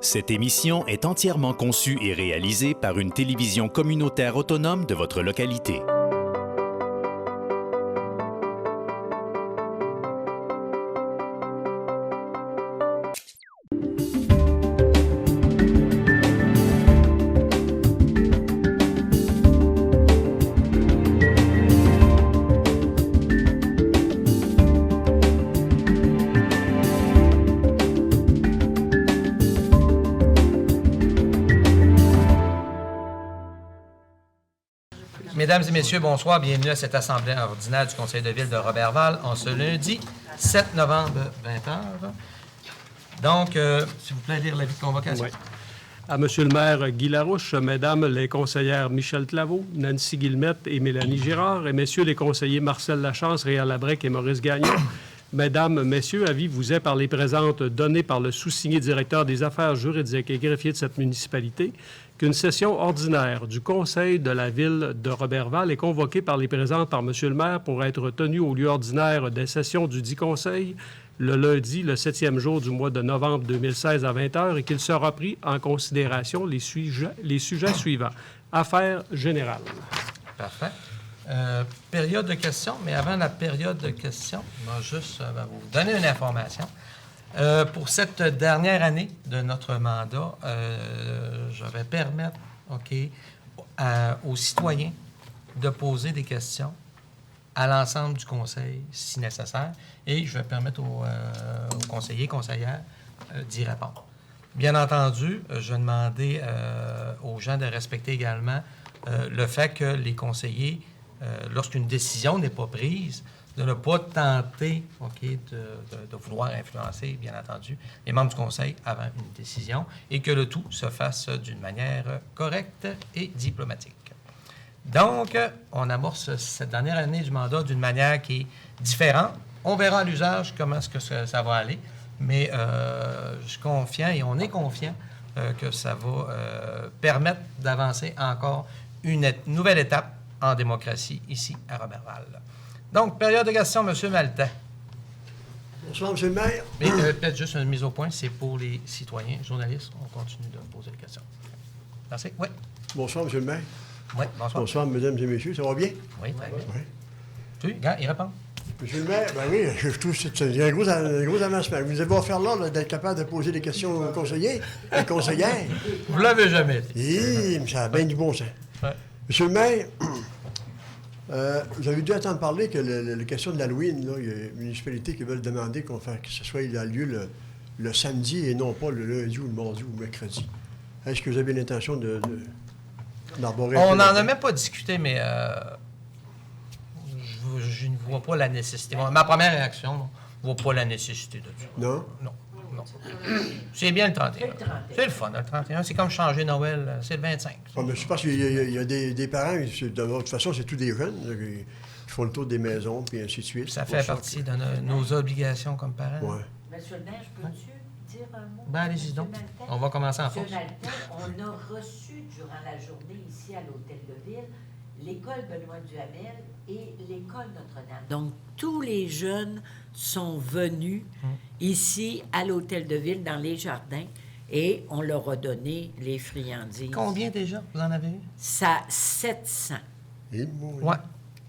Cette émission est entièrement conçue et réalisée par une télévision communautaire autonome de votre localité. Mesdames et messieurs, bonsoir. Bienvenue à cette assemblée ordinaire du Conseil de ville de Roberval en ce lundi 7 novembre, 20h. Donc, s'il vous plaît, lire l'avis de convocation. Oui. À Monsieur le maire Guy Larouche, Mesdames les conseillères Michel Claveau, Nancy Guillemette et Mélanie Girard, et Messieurs les conseillers Marcel Lachance, Réal Labrec et Maurice Gagnon. Mesdames, Messieurs, avis vous est par les présentes données par le sous-signé directeur des affaires juridiques et greffier de cette municipalité qu'une session ordinaire du Conseil de la ville de Roberval est convoquée par les présentes par Monsieur le maire pour être tenue au lieu ordinaire des sessions du dit Conseil le lundi, le 7e jour du mois de novembre 2016 à 20h et qu'il sera pris en considération les sujets suivants. Affaires générales. Parfait. Période de questions, mais avant la période de questions, je vais juste vous donner une information. Pour cette dernière année de notre mandat, je vais permettre aux citoyens de poser des questions à l'ensemble du conseil, si nécessaire, et je vais permettre aux conseillers et conseillères d'y répondre. Bien entendu, je vais demander aux gens de respecter également le fait que les conseillers, lorsqu'une décision n'est pas prise, de ne pas tenter de vouloir influencer, bien entendu, les membres du conseil avant une décision et que le tout se fasse d'une manière correcte et diplomatique. Donc, on amorce cette dernière année du mandat d'une manière qui est différente. On verra à l'usage comment est-ce que ça va aller, mais je suis confiant et on est confiant que ça va permettre d'avancer encore une nouvelle étape en démocratie ici à Roberval. Donc, période de questions, M. Maltais. Bonsoir, M. le maire. Mais peut-être juste une mise au point, c'est pour les citoyens, journalistes. On continue de poser les questions. Merci. Oui. Bonsoir, M. le maire. Oui, bonsoir. Bonsoir, mesdames et messieurs. Ça va bien? Oui, très bien. Oui. Tu, regarde, il répond. Monsieur le maire, ben oui, je trouve que c'est un gros avancement. Vous avez offert là d'être capable de poser des questions aux conseillers et conseillères. Vous l'avez jamais dit. Oui, ça a bien du bon sens. Ouais. Monsieur le maire, vous avez dû entendre parler que la question de l'Halloween, là, il y a une municipalité qui veut demander que ce soit il a lieu le samedi et non pas le lundi ou le mardi ou le mercredi. Est-ce que vous avez l'intention d'arborer? On n'en a même pas discuté, mais je ne vois pas la nécessité. Ma première réaction, je ne vois pas la nécessité de ça. Non? Non. C'est bien le 31. C'est le fun, le 31. C'est comme changer Noël, c'est le 25. Ah, mais je pense qu'il y a des parents, de toute façon, c'est tous des jeunes là, qui font le tour des maisons, puis ainsi de suite. Ça fait partie de nos obligations comme parents. Oui. Monsieur le maire, peux-tu dire un mot? Ben, allez-y donc. On va commencer en force. Monsieur Maltais, on a reçu durant la journée ici à l'Hôtel de Ville l'école Benoît Duhamel et l'école Notre-Dame. Donc, tous les jeunes sont venus ici à l'Hôtel de Ville, dans les jardins, et on leur a donné les friandises. Combien déjà vous en avez eu? Ça, 700. Et moi, Ouais.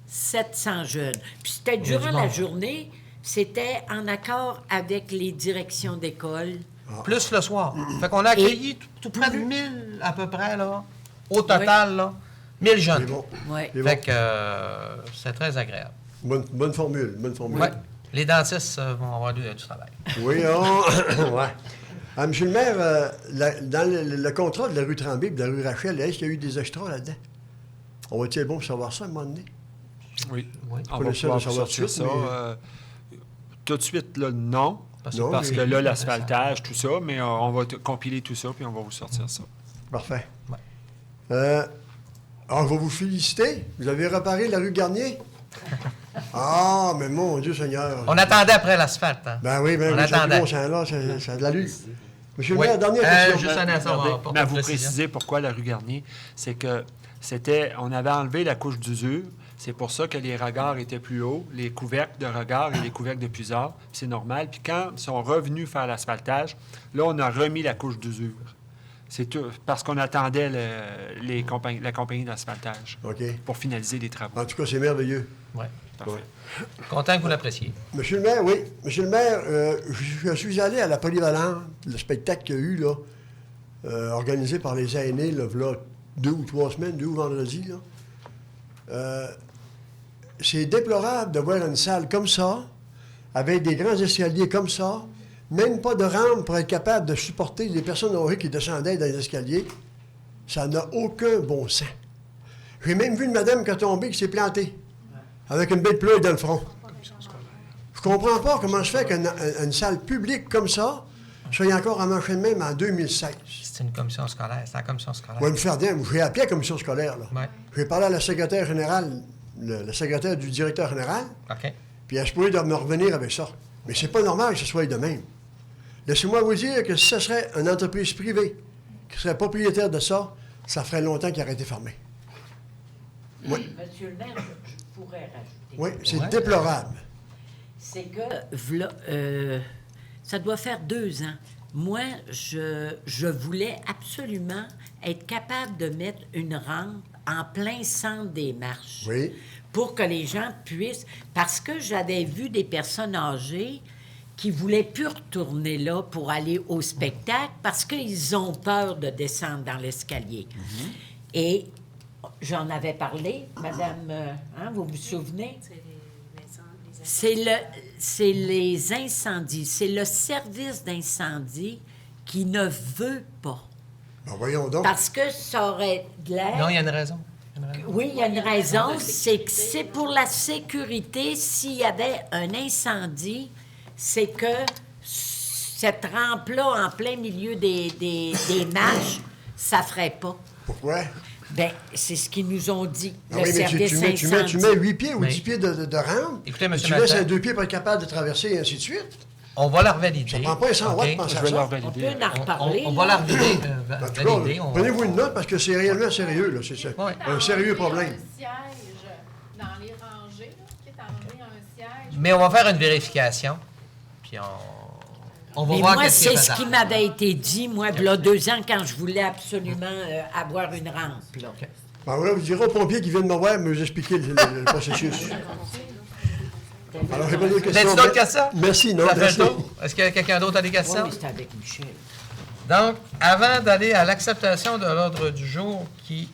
700 jeunes. Puis c'était durant la journée, c'était en accord avec les directions d'école. Plus le soir. Fait qu'on a accueilli tout près de 1000 à peu près, là. Au total, là. 1000 jeunes. c'est bon. Ouais. C'est Fait bon. que c'est très agréable. Bonne formule, bonne formule. Ouais. Les dentistes vont avoir du travail. Oui, ouais. Ah, monsieur le maire, dans le contrat de la rue Tremblay et de la rue Rachel, est-ce qu'il y a eu des extras là-dedans? On va-t-il être bon pour savoir ça à un moment donné? Oui. Oui. On Pas va nécessaire de pouvoir savoir sortir tout de ça. suite, Tout de suite, là, non. Non, Parce mais- que là, l'asphaltage, tout ça, mais on va compiler tout ça, puis on va vous sortir ça. Parfait. Ouais. Alors, je vais vous féliciter. Vous avez réparé la rue Garnier? Ah, mais mon Dieu Seigneur. On attendait après l'asphalte. Hein? Ben oui, On ça attendait. bon sang là, ça a de l'allure. Monsieur le Oui. maire, dernière question. Juste un instant, on va Mais à vous préciser. préciser pourquoi la rue Garnier, c'est que on avait enlevé la couche d'usure, C'est pour ça que les regards étaient plus hauts, les couvercles de regard et les couvercles de puisard. C'est normal. Puis quand ils sont revenus faire l'asphaltage, là, on a remis la couche d'usure. C'est tout, parce qu'on attendait la compagnie d'asphaltage OK. pour finaliser les travaux. En tout cas, c'est merveilleux. Oui. Ouais. Content que vous l'appréciez. Monsieur le maire, oui. Monsieur le maire, je suis allé à la Polyvalente, le spectacle qu'il y a eu, là, organisé par les aînés, là, voilà 2 ou 3 semaines, 2 ou vendredi, là. C'est déplorable de voir une salle comme ça, avec des grands escaliers comme ça, même pas de rampe pour être capable de supporter les personnes âgées qui descendaient dans les escaliers. Ça n'a aucun bon sens. J'ai même vu une madame qui a tombé, qui s'est plantée, avec une belle pleure dans le front. Je comprends pas comment se fait qu'une salle publique comme ça soit encore en marché de même en 2016. C'est une commission scolaire. C'est la commission scolaire. Moi, me faire dire, j'ai appelé la commission scolaire, là. Ouais. J'ai parlé à la secrétaire générale, la secrétaire du directeur général, OK. puis elle se pourrait de me revenir avec ça. Mais c'est pas normal que ce soit de même. Laissez-moi vous dire que si ce serait une entreprise privée qui serait propriétaire de ça, ça ferait longtemps qu'il aurait été fermé. Oui, Monsieur le maire, je pourrais rajouter. oui, c'est Ouais. déplorable. C'est que ça doit faire 2 ans. Moi, je voulais absolument être capable de mettre une rampe en plein centre des marches. Oui. Pour que les gens puissent... Parce que j'avais vu des personnes âgées qui voulaient plus retourner là pour aller au spectacle parce qu'ils ont peur de descendre dans l'escalier. Et j'en avais parlé, Madame, vous vous souvenez? C'est les incendies. C'est le service d'incendie qui ne veut pas. Ben voyons donc. Parce que ça aurait de l'air... Non, il y a une raison. Oui, il y a une raison. C'est que c'est pour la sécurité. S'il y avait un incendie, c'est que cette rampe-là, en plein milieu des marches, ça ferait pas. Pourquoi? Bien, c'est ce qu'ils nous ont dit, Ah le oui, mais service tu incendie. mets 8 pieds ou Mais- 10 pieds de rampe. Écoutez, puis monsieur tu laisses Martin. un 2 pieds pour être capable de traverser et ainsi de suite. On va la revalider. Ça prend pas un 100 watts, OK? pense Je à vais leur ça. On peut valider. en reparler. On va la là. revider, En tout cas, valider. prenez-vous une note parce que c'est réellement sérieux, là. C'est un sérieux problème. Un siège dans les rangées, là, qui est enlevé un siège. Mais on va faire une vérification. Puis on va Mais voir moi, qu'est-ce qui est c'est ce qui faisable. m'avait été dit, moi, il y a 2 ans, quand je voulais absolument avoir une rampe. Là. Ben voilà, vous direz aux pompiers qui viennent me voir, me expliquer le processus. Alors, j'ai pas d'autres questions. T'as-tu d'autres questions? Merci, non, Ça fait merci. le tour? Est-ce que quelqu'un d'autre a des Oui, questions? mais c'était avec Michel. Donc, avant d'aller à l'acceptation de l'ordre du jour qui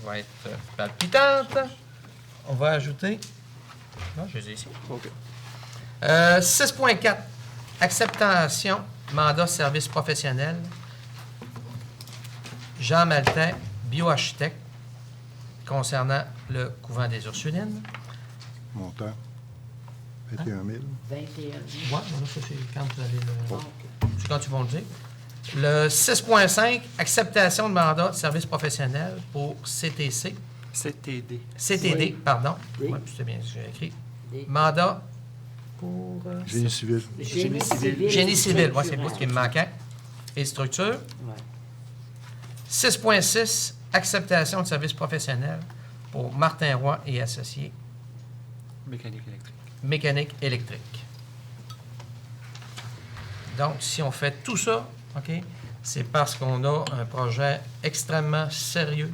va être palpitante, on va ajouter... Non, je les ai ici. OK. 6.4. Acceptation, mandat service professionnel. Jean Maltais, bioarchitecte, concernant le couvent des Ursulines. Montant, 21 000. 21 Oui, ça, c'est quand vous allez le... C'est quand ils vont le dire. Le 6.5, acceptation de mandat de service professionnel pour CTC. CTD. CTD, Oui. pardon. D. Oui, c'est bien ce que j'ai écrit. D. Mandat pour... Génie civil. Génie civil. Génie civil, moi, c'est structure. ce qui me manquait. Et structure. Ouais. 6.6, acceptation de service professionnel pour Martin Roy et associés, Mécanique électrique. mécanique électrique. Donc, si on fait tout ça, OK, c'est parce qu'on a un projet extrêmement sérieux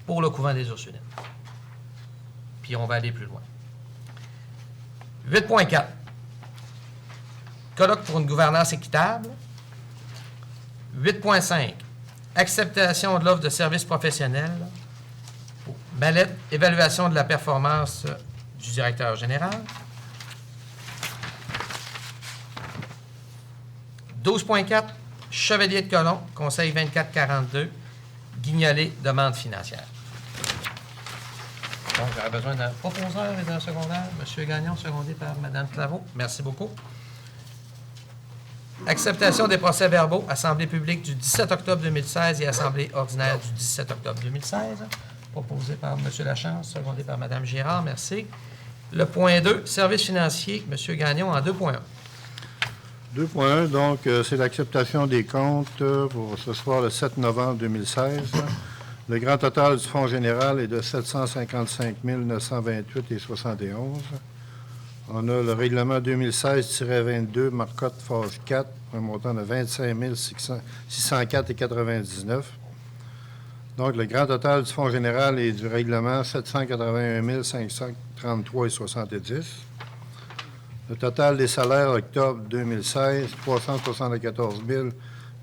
pour le couvent des Ursulines. Puis on va aller plus loin. 8.4. Colloque pour une gouvernance équitable. 8.5. Acceptation de l'offre de services professionnels. Mallette, évaluation de la performance du directeur général. 12.4. Chevalier de Colomb, Conseil 2442. Guignolet, demande financière. Donc, j'aurais besoin d'un proposeur et d'un secondaire. Monsieur Gagnon, secondé par Mme Claveau. Merci beaucoup. Acceptation des procès-verbaux, Assemblée publique du 17 octobre 2016 et Assemblée ordinaire du 17 octobre 2016. Proposé par M. Lachance, secondé par Mme Girard. Merci. Le point 2, services financiers, M. Gagnon en 2.1. 2.1, donc, c'est l'acceptation des comptes pour ce soir, le 7 novembre 2016. Le grand total du fonds général est de 755 928,71. On a le règlement 2016-22, marcotte phase 4, pour un montant de 25 604,99. Donc, le grand total du fonds général et du règlement, 781 533,70. Le total des salaires octobre 2016, 374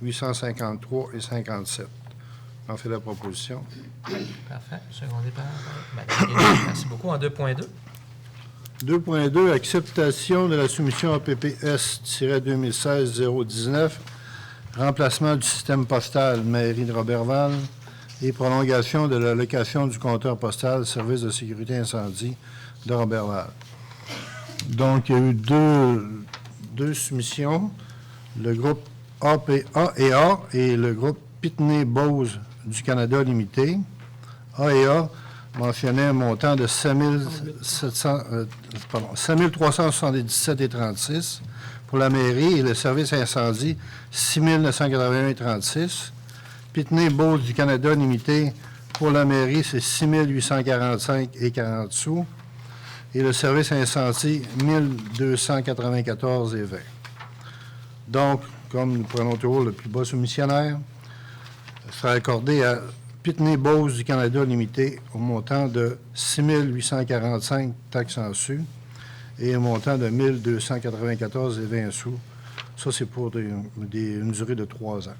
853,57. J'en fais la proposition. Parfait. Secondé par Mme Guérin. Merci beaucoup. En 2.2. 2.2, acceptation de la soumission APPS-2016-019, remplacement du système postal mairie de Roberval et prolongation de l'allocation du compteur postal service de sécurité incendie de Roberval. Donc, il y a eu deux soumissions, le groupe A&A et le groupe Pitney-Bowes du Canada limité. A&A mentionnait un montant de 5 377,36 pour la mairie et le service incendie 6 981,36. Pitney-Bowes du Canada limité pour la mairie, c'est 6 845,40 sous. Et le service incendie, 1 294,20. Donc, comme nous prenons toujours le plus bas soumissionnaire, sera accordé à Pitney-Bowes du Canada limité au montant de 6 845 taxes en su et un montant de 1 294,20 sous. Ça, c'est pour une durée de 3 ans.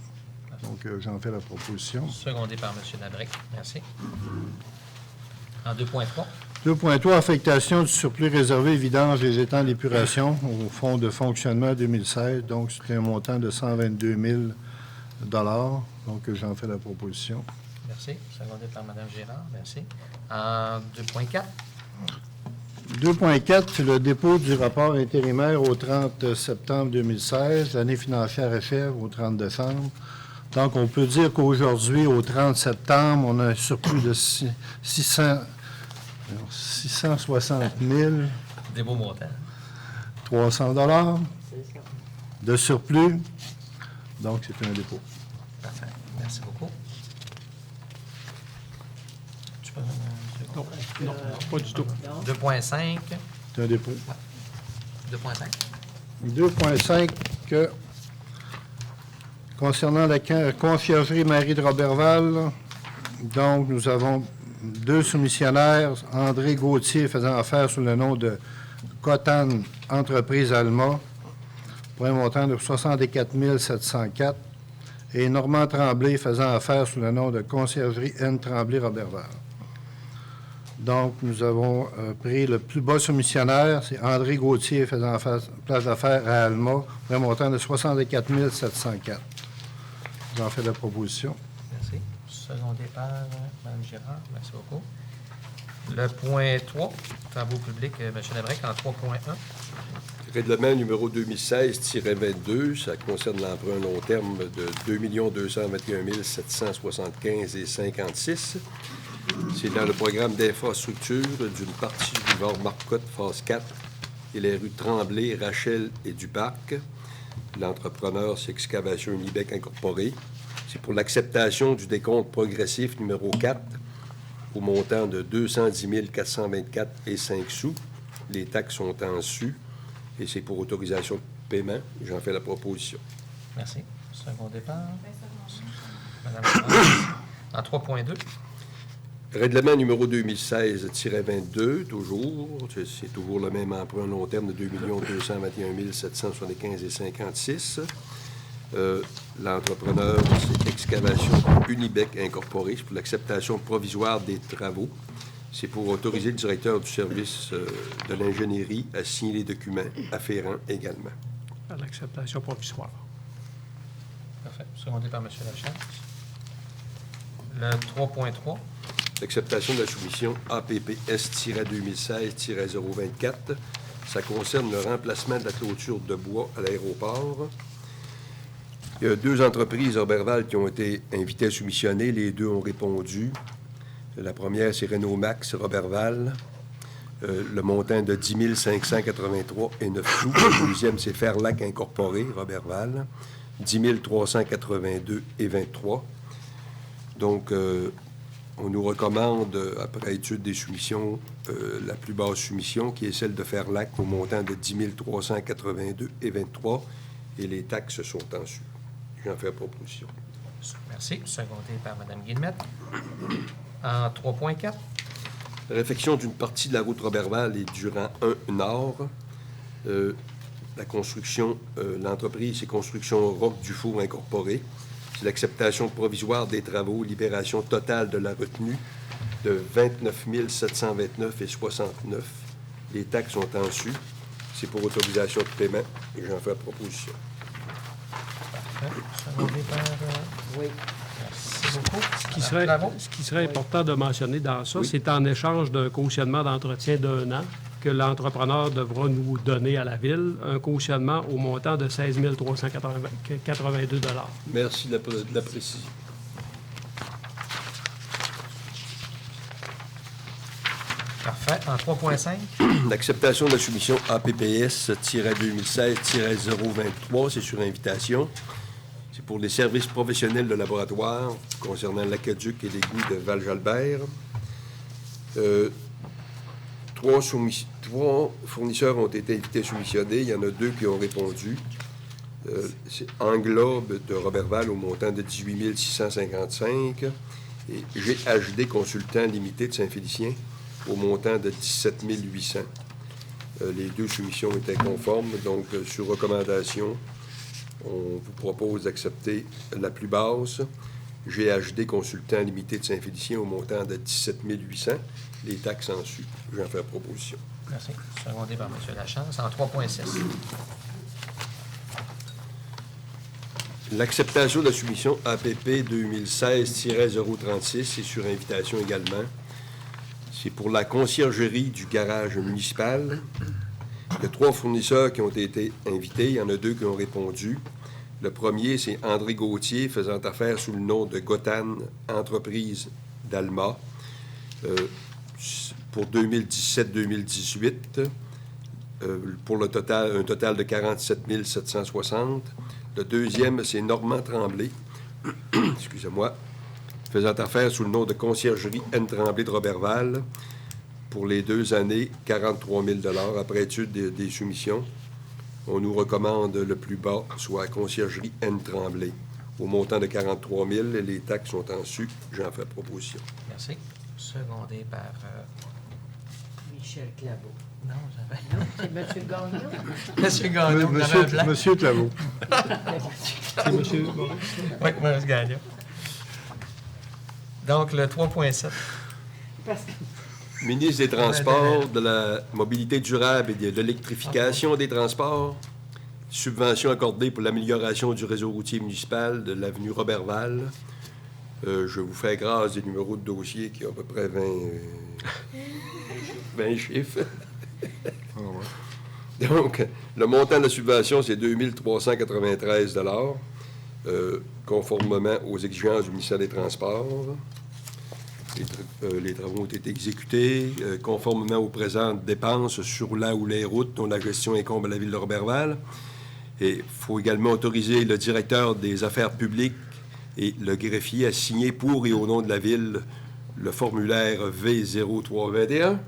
Donc, j'en fais la proposition. Secondé par M. Labrec. Merci. En 2.3. 2.3, affectation du surplus réservé vidange des étangs d'épuration au fonds de fonctionnement 2016. Donc, c'était un montant de 122 000 $. Donc, j'en fais la proposition. Merci. Secondé par Mme Gérard. Merci. En 2.4. 2.4, le dépôt du rapport intérimaire au 30 septembre 2016. L'année financière achève au 30 décembre. Donc, on peut dire qu'aujourd'hui, au 30 septembre, on a un surplus de 660 000 Des beaux montants. 300 $ de surplus. Donc, c'est un dépôt. Parfait. Merci beaucoup. Tu peux donner un second? Non, pas du tout. 2.5. C'est un dépôt. 2.5. 2.5, concernant la conciergerie mairie de Roberval, donc nous avons 2 soumissionnaires, André Gauthier faisant affaire sous le nom de Cotan Entreprise Alma, pour un montant de 64 704, et Normand Tremblay faisant affaire sous le nom de Conciergerie N. Tremblay-Roberval. Donc, nous avons pris le plus bas soumissionnaire, c'est André Gauthier faisant place d'affaires à Alma, pour un montant de 64 704. J'en fais la proposition. Merci. Secondé par Mme Gérard. Merci beaucoup. Le point 3, travaux publics, M. Labrec, en 3.1. Règlement numéro 2016-22, ça concerne l'emprunt long terme de 2 221 775,56. C'est dans le programme d'infrastructure d'une partie du boulevard Marcotte, phase 4, et les rues Tremblay, Rachel et Duparc. L'entrepreneur, c'est Excavation Unibec Incorporé. C'est pour l'acceptation du décompte progressif numéro 4 au montant de 210 424,05 sous. Les taxes sont en su et c'est pour autorisation de paiement. J'en fais la proposition. Merci. Second départ. Mme Gérard. En 3.2. Règlement numéro 2016-22, toujours. C'est toujours le même emprunt long terme de 2 221 775,56. L'entrepreneur, c'est Excavation Unibec Incorporé. C'est pour l'acceptation provisoire des travaux. C'est pour autoriser le directeur du service de l'ingénierie à signer les documents afférents également. À l'acceptation provisoire. Parfait. Secondé par M. Lachance. Le 3.3. L'acceptation de la soumission APPS-2016-024. Ça concerne le remplacement de la clôture de bois à l'aéroport. Il y a 2 entreprises Roberval qui ont été invitées à soumissionner. Les 2 ont répondu. La première, c'est Renault Max Roberval. Le montant de 10 583,09 sous. Le deuxième, c'est Fairlac Incorporé Roberval. 10 382,23. Donc, On nous recommande, après étude des soumissions, la plus basse soumission, qui est celle de Ferlac, au montant de 10 382,23 et les taxes sont en su. J'en fais la proposition. Merci. Secondé par Mme Guillemette. En 3.4. Réfection d'une partie de la route Roberval et du rang 1 Nord. La construction, l'entreprise, c'est Construction Roc du Four Incorporée. C'est l'acceptation provisoire des travaux, libération totale de la retenue de 29 729,69. Les taxes sont en su. C'est pour autorisation de paiement et j'en fais la proposition. Parfait. Secondé par... Oui. Merci beaucoup. Ce qui serait important de mentionner dans ça, c'est en échange d'un cautionnement d'entretien d'1 an que l'entrepreneur devra nous donner à la Ville, un cautionnement au montant de 16 382 $. Merci de la précision. Parfait. En 3.5. L'acceptation de la soumission APPS-2016-023, c'est sur invitation. C'est pour les services professionnels de laboratoire concernant l'aqueduc et l'égout de Val-Jalbert. Trois fournisseurs ont été invités à soumissionner. Il y en a 2 qui ont répondu. C'est Englobe de Roberval au montant de 18 655 et GHD Consultant Limité de Saint-Félicien au montant de 17 800. Les 2 soumissions étaient conformes, donc sur recommandation, on vous propose d'accepter la plus basse, GHD Consultant Limité de Saint-Félicien au montant de 17 800. Les taxes en su. J'en fais la proposition. Merci. Secondé par M. Lachance. En 3.6. L'acceptation de la soumission APP 2016-036 est sur invitation également. C'est pour la conciergerie du garage municipal. Il y a 3 fournisseurs qui ont été invités. Il y en a 2 qui ont répondu. Le premier, c'est André Gauthier, faisant affaire sous le nom de Gotan Entreprise d'Alma. Pour 2017-2018, pour un total de 47 760. Le deuxième, c'est Normand Tremblay, excusez-moi, faisant affaire sous le nom de Conciergerie N. Tremblay de Roberval. Pour les 2 années, 43 000 $ après étude des soumissions. On nous recommande le plus bas, soit Conciergerie N. Tremblay, au montant de 43 000 et les taxes sont en su. J'en fais proposition. Merci. Secondé par... Michel Claveau. Non, j'avais... Non, c'est M. Gagnon. Monsieur Gagnon, vous avez un blanc. Monsieur Claveau. C'est monsieur... Oui, M. Gagnon. Donc, le 3.7. Parce que Ministre des Transports, de la mobilité durable et de l'électrification des transports, subvention accordée pour l'amélioration du réseau routier municipal de l'avenue Roberval. Je vous fais grâce des numéros de dossier qui ont à peu près 20 chiffres. Donc, le montant de la subvention, c'est 2 393 $, conformément aux exigences du ministère des Transports. Les travaux ont été exécutés conformément aux présentes dépenses sur la ou les routes dont la gestion incombe à la Ville de Roberval. Et il faut également autoriser le directeur des affaires publiques et le greffier à signer pour et au nom de la Ville le formulaire V0321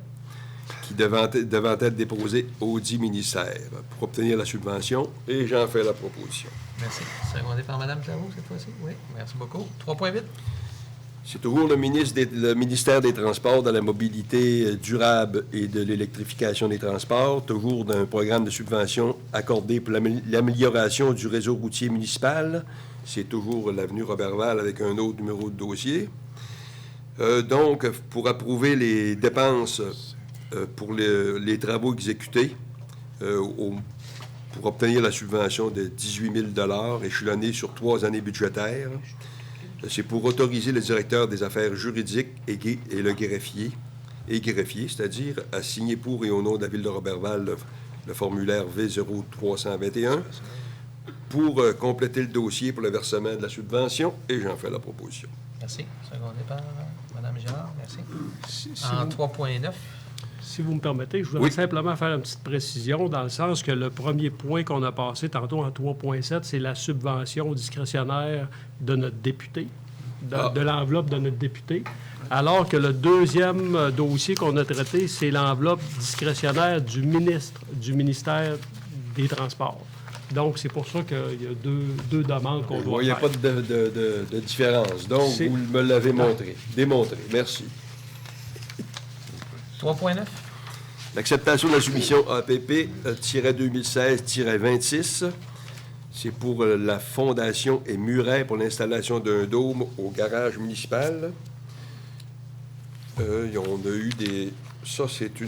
qui devant être déposé au dit ministère pour obtenir la subvention. Et j'en fais la proposition. Merci. Secondé par Mme Claveau, cette fois-ci. Oui, merci beaucoup. 3.8. C'est toujours le ministère des Transports, de la mobilité durable et de l'électrification des transports, toujours d'un programme de subvention accordé pour l'amélioration du réseau routier municipal. C'est toujours l'avenue Roberval avec un autre numéro de dossier. Donc, pour approuver les dépenses pour les travaux exécutés, pour obtenir la subvention de 18 000 $ échelonnée sur 3 années budgétaires. C'est pour autoriser le directeur des affaires juridiques et le greffier, c'est-à-dire à signer pour et au nom de la Ville de Roberval le formulaire V0321 pour compléter le dossier pour le versement de la subvention, et j'en fais la proposition. Merci. Secondé par Mme Girard. Merci. En 3.9. Si vous me permettez, je voudrais simplement faire une petite précision dans le sens que le premier point qu'on a passé tantôt en 3.7, c'est la subvention discrétionnaire de notre député, de l'enveloppe de notre député. Alors que le deuxième dossier qu'on a traité, c'est l'enveloppe discrétionnaire du ministère des Transports. Donc, c'est pour ça qu'il y a deux demandes qu'on doit Il n'y a faire. pas de différence. Donc, vous me l'avez démontré. Merci. 3.9. L'acceptation de la soumission APP-2016-26, c'est pour la fondation et muret pour l'installation d'un dôme au garage municipal. On a eu des... Ça, c'est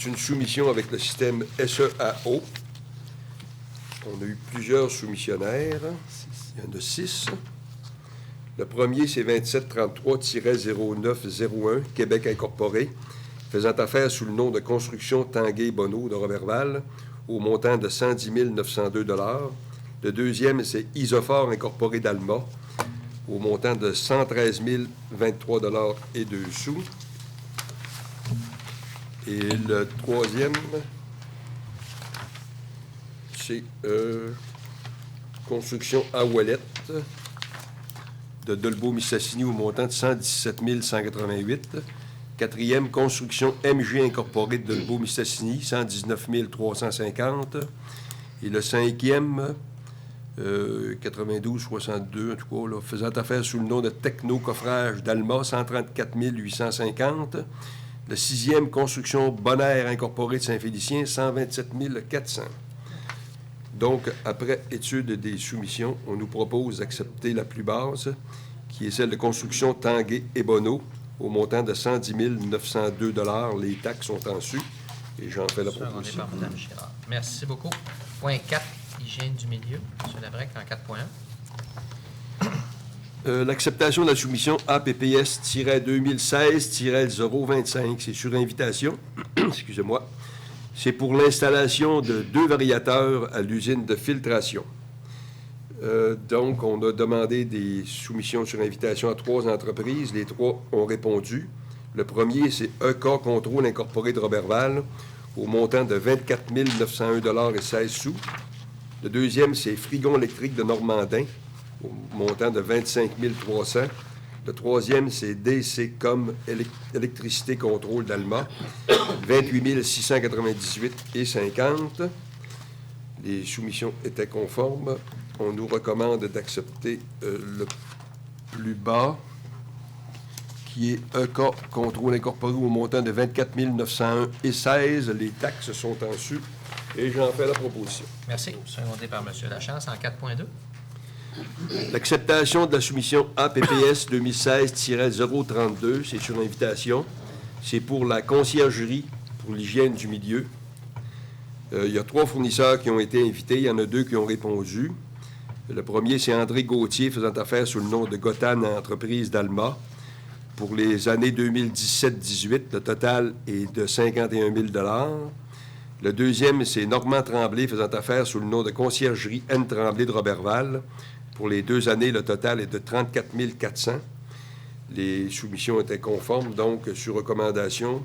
une soumission avec le système SEAO. On a eu plusieurs soumissionnaires. Il y en a 6. Le premier, c'est 2733-0901, Québec Incorporé, faisant affaire sous le nom de Construction Tanguay-Bonneau de Roberval, au montant de 110 902 $. Le deuxième, c'est Isophore Incorporé d'Alma, au montant de 113 023 $ et 2 sous. Et le troisième, c'est Construction Aouellette de Dolbeau-Mistassini au montant de 117 188. Quatrième, Construction MG Incorporée de Dolbeau-Mistassini, 119 350. Et le cinquième, 92-62, en tout cas, là, faisant affaire sous le nom de Techno-Coffrage d'Alma, 134 850. Le sixième, Construction Bonaire Incorporée de Saint-Félicien, 127 400. Donc, après étude des soumissions, on nous propose d'accepter la plus basse, qui est celle de Construction Tanguay et Bonneau, au montant de 110 902 $. Les taxes sont en su, et j'en fais la proposition. Par Mme Girard. Merci beaucoup. Point 4, hygiène du milieu. M. Labrec, en 4.1. L'acceptation de la soumission APPS-2016-025, c'est sur invitation. Excusez-moi. C'est pour l'installation de 2 variateurs à l'usine de filtration. Donc, on a demandé des soumissions sur invitation à 3 entreprises. Les 3 ont répondu. Le premier, c'est EK Contrôle Incorporé de Roberval, au montant de 24 901 $ et 16 sous. Le deuxième, c'est Frigon électrique de Normandin, au montant de 25 300. Le troisième, c'est DC-Com Électricité Contrôle d'Alma, 28 698 et 50. Les soumissions étaient conformes. On nous recommande d'accepter le plus bas, qui est EK Contrôle Incorporé au montant de 24 901 et 16. Les taxes sont en su et j'en fais la proposition. Merci. Secondé par M. Lachance, en 4.2. L'acceptation de la soumission APPS 2016-032, c'est sur invitation. C'est pour la conciergerie, pour l'hygiène du milieu. Il y a 3 fournisseurs qui ont été invités. Il y en a 2 qui ont répondu. Le premier, c'est André Gauthier, faisant affaire sous le nom de Gotan Entreprise d'Alma. Pour les années 2017-18, le total est de 51 000 $. Le deuxième, c'est Normand Tremblay, faisant affaire sous le nom de Conciergerie N. Tremblay de Roberval. Pour les 2 années, le total est de 34 400. Les soumissions étaient conformes, donc, sur recommandation,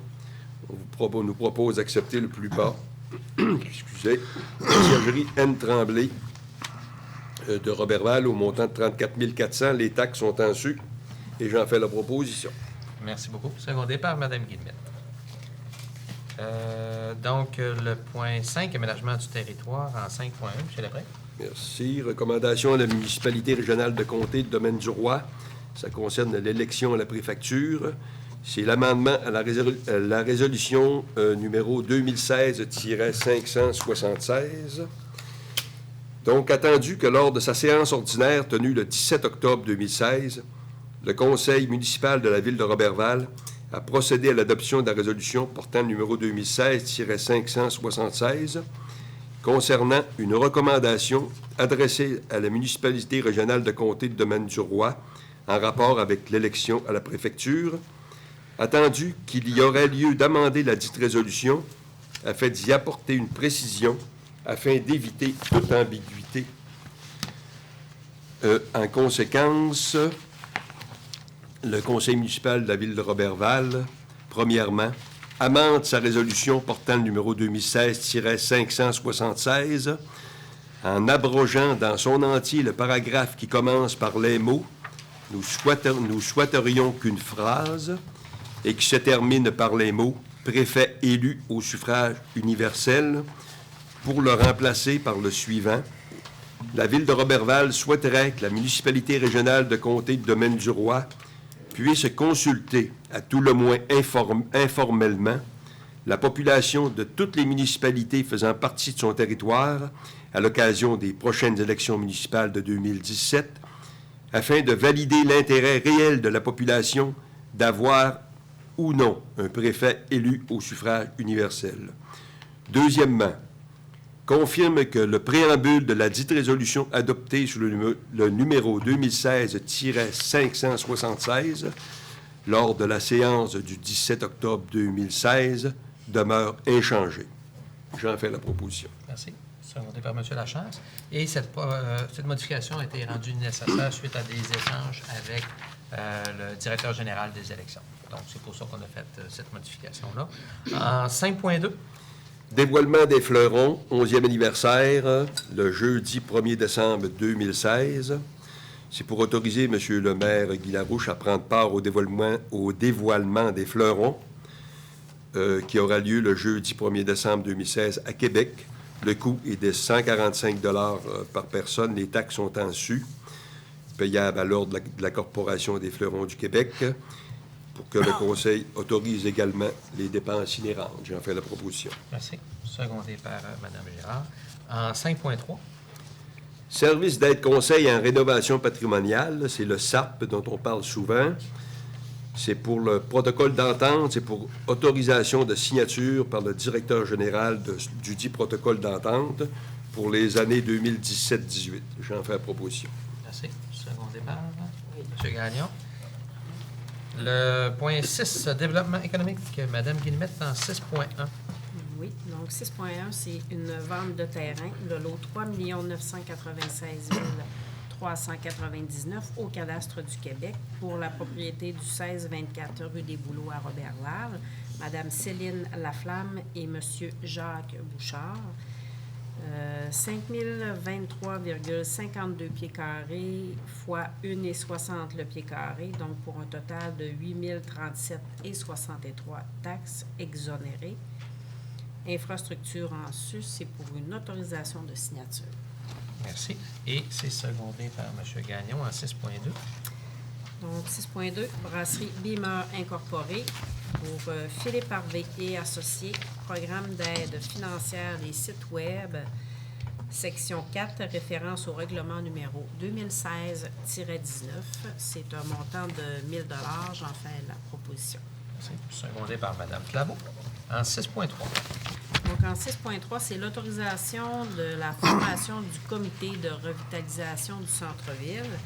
on nous propose d'accepter le plus bas. Excusez. Conciergerie N. Tremblay de Roberval au montant de 34 400. Les taxes sont en su et j'en fais la proposition. Merci beaucoup. Secondé par Mme Guillemette. Donc, le point 5, aménagement du territoire, en 5.1, M. Labrec. Merci. Recommandation à la municipalité régionale de comté de Domaine-du-Roi. Ça concerne l'élection à la préfecture. C'est l'amendement à la résolution numéro 2016-576. Donc, attendu que lors de sa séance ordinaire tenue le 17 octobre 2016, le conseil municipal de la ville de Roberval a procédé à l'adoption de la résolution portant le numéro 2016-576 concernant une recommandation adressée à la municipalité régionale de comté de Domaine-du-Roi en rapport avec l'élection à la préfecture, attendu qu'il y aurait lieu d'amender la dite résolution afin d'y apporter une précision afin d'éviter toute ambiguïté. En conséquence, le conseil municipal de la ville de Roberval, premièrement, amende sa résolution portant le numéro 2016-576 en abrogeant dans son entier le paragraphe qui commence par les mots nous souhaiterions qu'une phrase et qui se termine par les mots « préfet élu au suffrage universel » pour le remplacer par le suivant. La Ville de Roberval souhaiterait que la municipalité régionale de comté de Domaine-du-Roi puisse consulter, à tout le moins informellement, la population de toutes les municipalités faisant partie de son territoire à l'occasion des prochaines élections municipales de 2017, afin de valider l'intérêt réel de la population d'avoir ou non un préfet élu au suffrage universel. Deuxièmement, confirme que le préambule de la dite résolution adoptée sous le numéro 2016-576 lors de la séance du 17 octobre 2016 demeure inchangé. J'en fais la proposition. Merci. Secondé par M. Lachance. Et cette modification a été rendue nécessaire suite à des échanges avec le directeur général des élections. Donc, c'est pour ça qu'on a fait cette modification-là. En 5.2. Dévoilement des fleurons, 11e anniversaire, le jeudi 1er décembre 2016. C'est pour autoriser M. le maire Guy Larouche à prendre part au dévoilement des fleurons qui aura lieu le jeudi 1er décembre 2016 à Québec. Le coût est de 145 $ par personne. Les taxes sont en su, payables à l'ordre de la Corporation des fleurons du Québec, pour que le Conseil autorise également les dépenses inhérentes. J'en fais la proposition. Merci. Secondé par Mme Gérard. En 5.3. Service d'aide conseil en rénovation patrimoniale, c'est le SAP dont on parle souvent. C'est pour le protocole d'entente, c'est pour autorisation de signature par le directeur général du dit protocole d'entente pour les années 2017-18. J'en fais la proposition. Merci. Secondé par M. Gagnon. Le point 6, développement économique, Mme Guillemette, en 6.1. Oui, donc 6.1, c'est une vente de terrain, le lot 3 996 399 au cadastre du Québec pour la propriété du 1624 rue des Bouleaux à Roberval, Mme Céline Laflamme et M. Jacques Bouchard. 5 023,52 pieds carrés fois 1,60 le pied carré, donc pour un total de 8 037,63 taxes exonérées. Infrastructure en sus, c'est pour une autorisation de signature. Merci. Et c'est secondé par M. Gagnon en 6.2. Donc, 6.2, brasserie Beamer Incorporée pour Philippe Harvey et associés, programme d'aide financière des sites Web, section 4, référence au règlement numéro 2016-19. C'est un montant de 1 000 $. J'en fais la proposition. Merci. Secondé par Mme Claveau en 6.3. Donc, en 6.3, c'est l'autorisation de la formation du comité de revitalisation du centre-ville.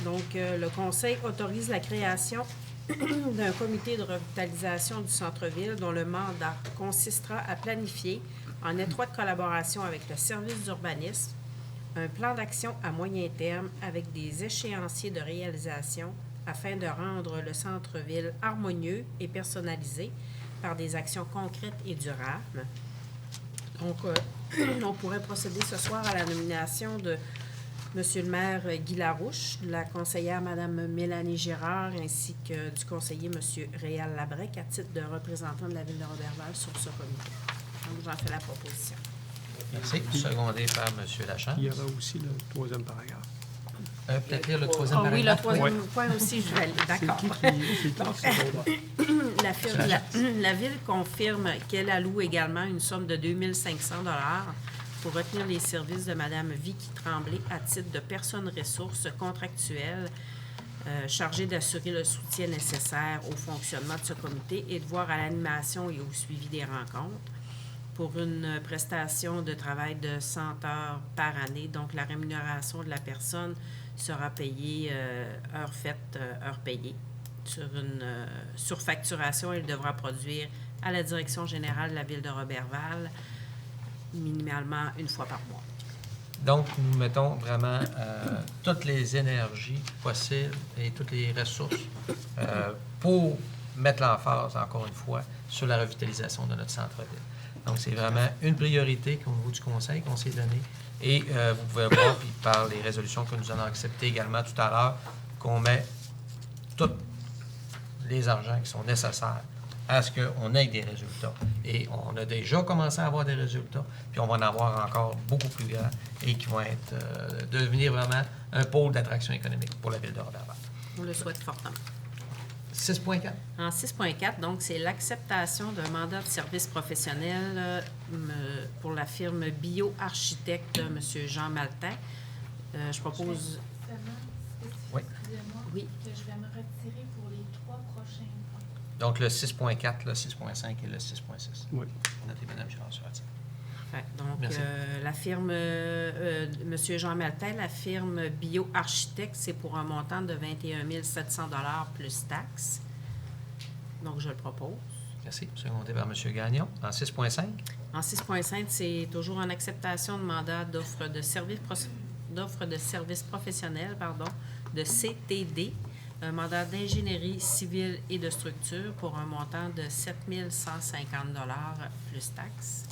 Donc, le Conseil autorise la création d'un comité de revitalisation du centre-ville dont le mandat consistera à planifier, en étroite collaboration avec le service d'urbanisme, un plan d'action à moyen terme avec des échéanciers de réalisation afin de rendre le centre-ville harmonieux et personnalisé par des actions concrètes et durables. Donc, on pourrait procéder ce soir à la nomination de M. le maire Guy Larouche, de la conseillère Mme Mélanie Girard, ainsi que du conseiller M. Réal Labrec, à titre de représentant de la Ville de Roberval sur ce comité. Donc, j'en fais la proposition. Merci. Secondé par M. Lachance. Il y aura aussi le troisième paragraphe. Peut-être lire le troisième paragraphe. Oui, le troisième point aussi, je vais aller. D'accord. La Ville confirme qu'elle alloue également une somme de 2 500 $ pour retenir les services de Mme Vicky Tremblay à titre de personne ressource contractuelle chargée d'assurer le soutien nécessaire au fonctionnement de ce comité et de voir à l'animation et au suivi des rencontres pour une prestation de travail de 100 heures par année. Donc, la rémunération de la personne sera payée heure faite, heure payée. Sur une surfacturation, elle devra produire à la Direction générale de la Ville de Roberval minimalement une fois par mois. Donc, nous mettons vraiment toutes les énergies possibles et toutes les ressources pour mettre l'emphase, encore une fois, sur la revitalisation de notre centre-ville. Donc, c'est vraiment une priorité qu'au niveau du Conseil qu'on s'est donné. Et vous pouvez voir, puis par les résolutions que nous allons accepter également tout à l'heure, qu'on met tous les argents qui sont nécessaires à ce qu'on ait des résultats. Et on a déjà commencé à avoir des résultats, puis on va en avoir encore beaucoup plus grands et qui vont être devenir vraiment un pôle d'attraction économique pour la ville de Roberval. On le souhaite fortement. 6.4. En 6.4, donc, c'est l'acceptation d'un mandat de service professionnel pour la firme Bio-Architecte de M. Jean Maltais. Je propose... Oui. Excusez-moi, Oui. que je vais me retirer pour les 3 prochains points. Donc, le 6.4, le 6.5 et le 6.6. Oui. Notez, Mme Girard, sur la table. Ouais, donc, Merci. la firme, M. Jean Maltais, la firme Bio-Architecte, c'est pour un montant de 21 700 $ plus taxes. Donc, je le propose. Merci. Secondé par M. Gagnon. En 6.5. En 6.5, c'est toujours en acceptation de mandat d'offre de service professionnel, de CTD, un mandat d'ingénierie civile et de structure pour un montant de 7 150 $ plus taxes.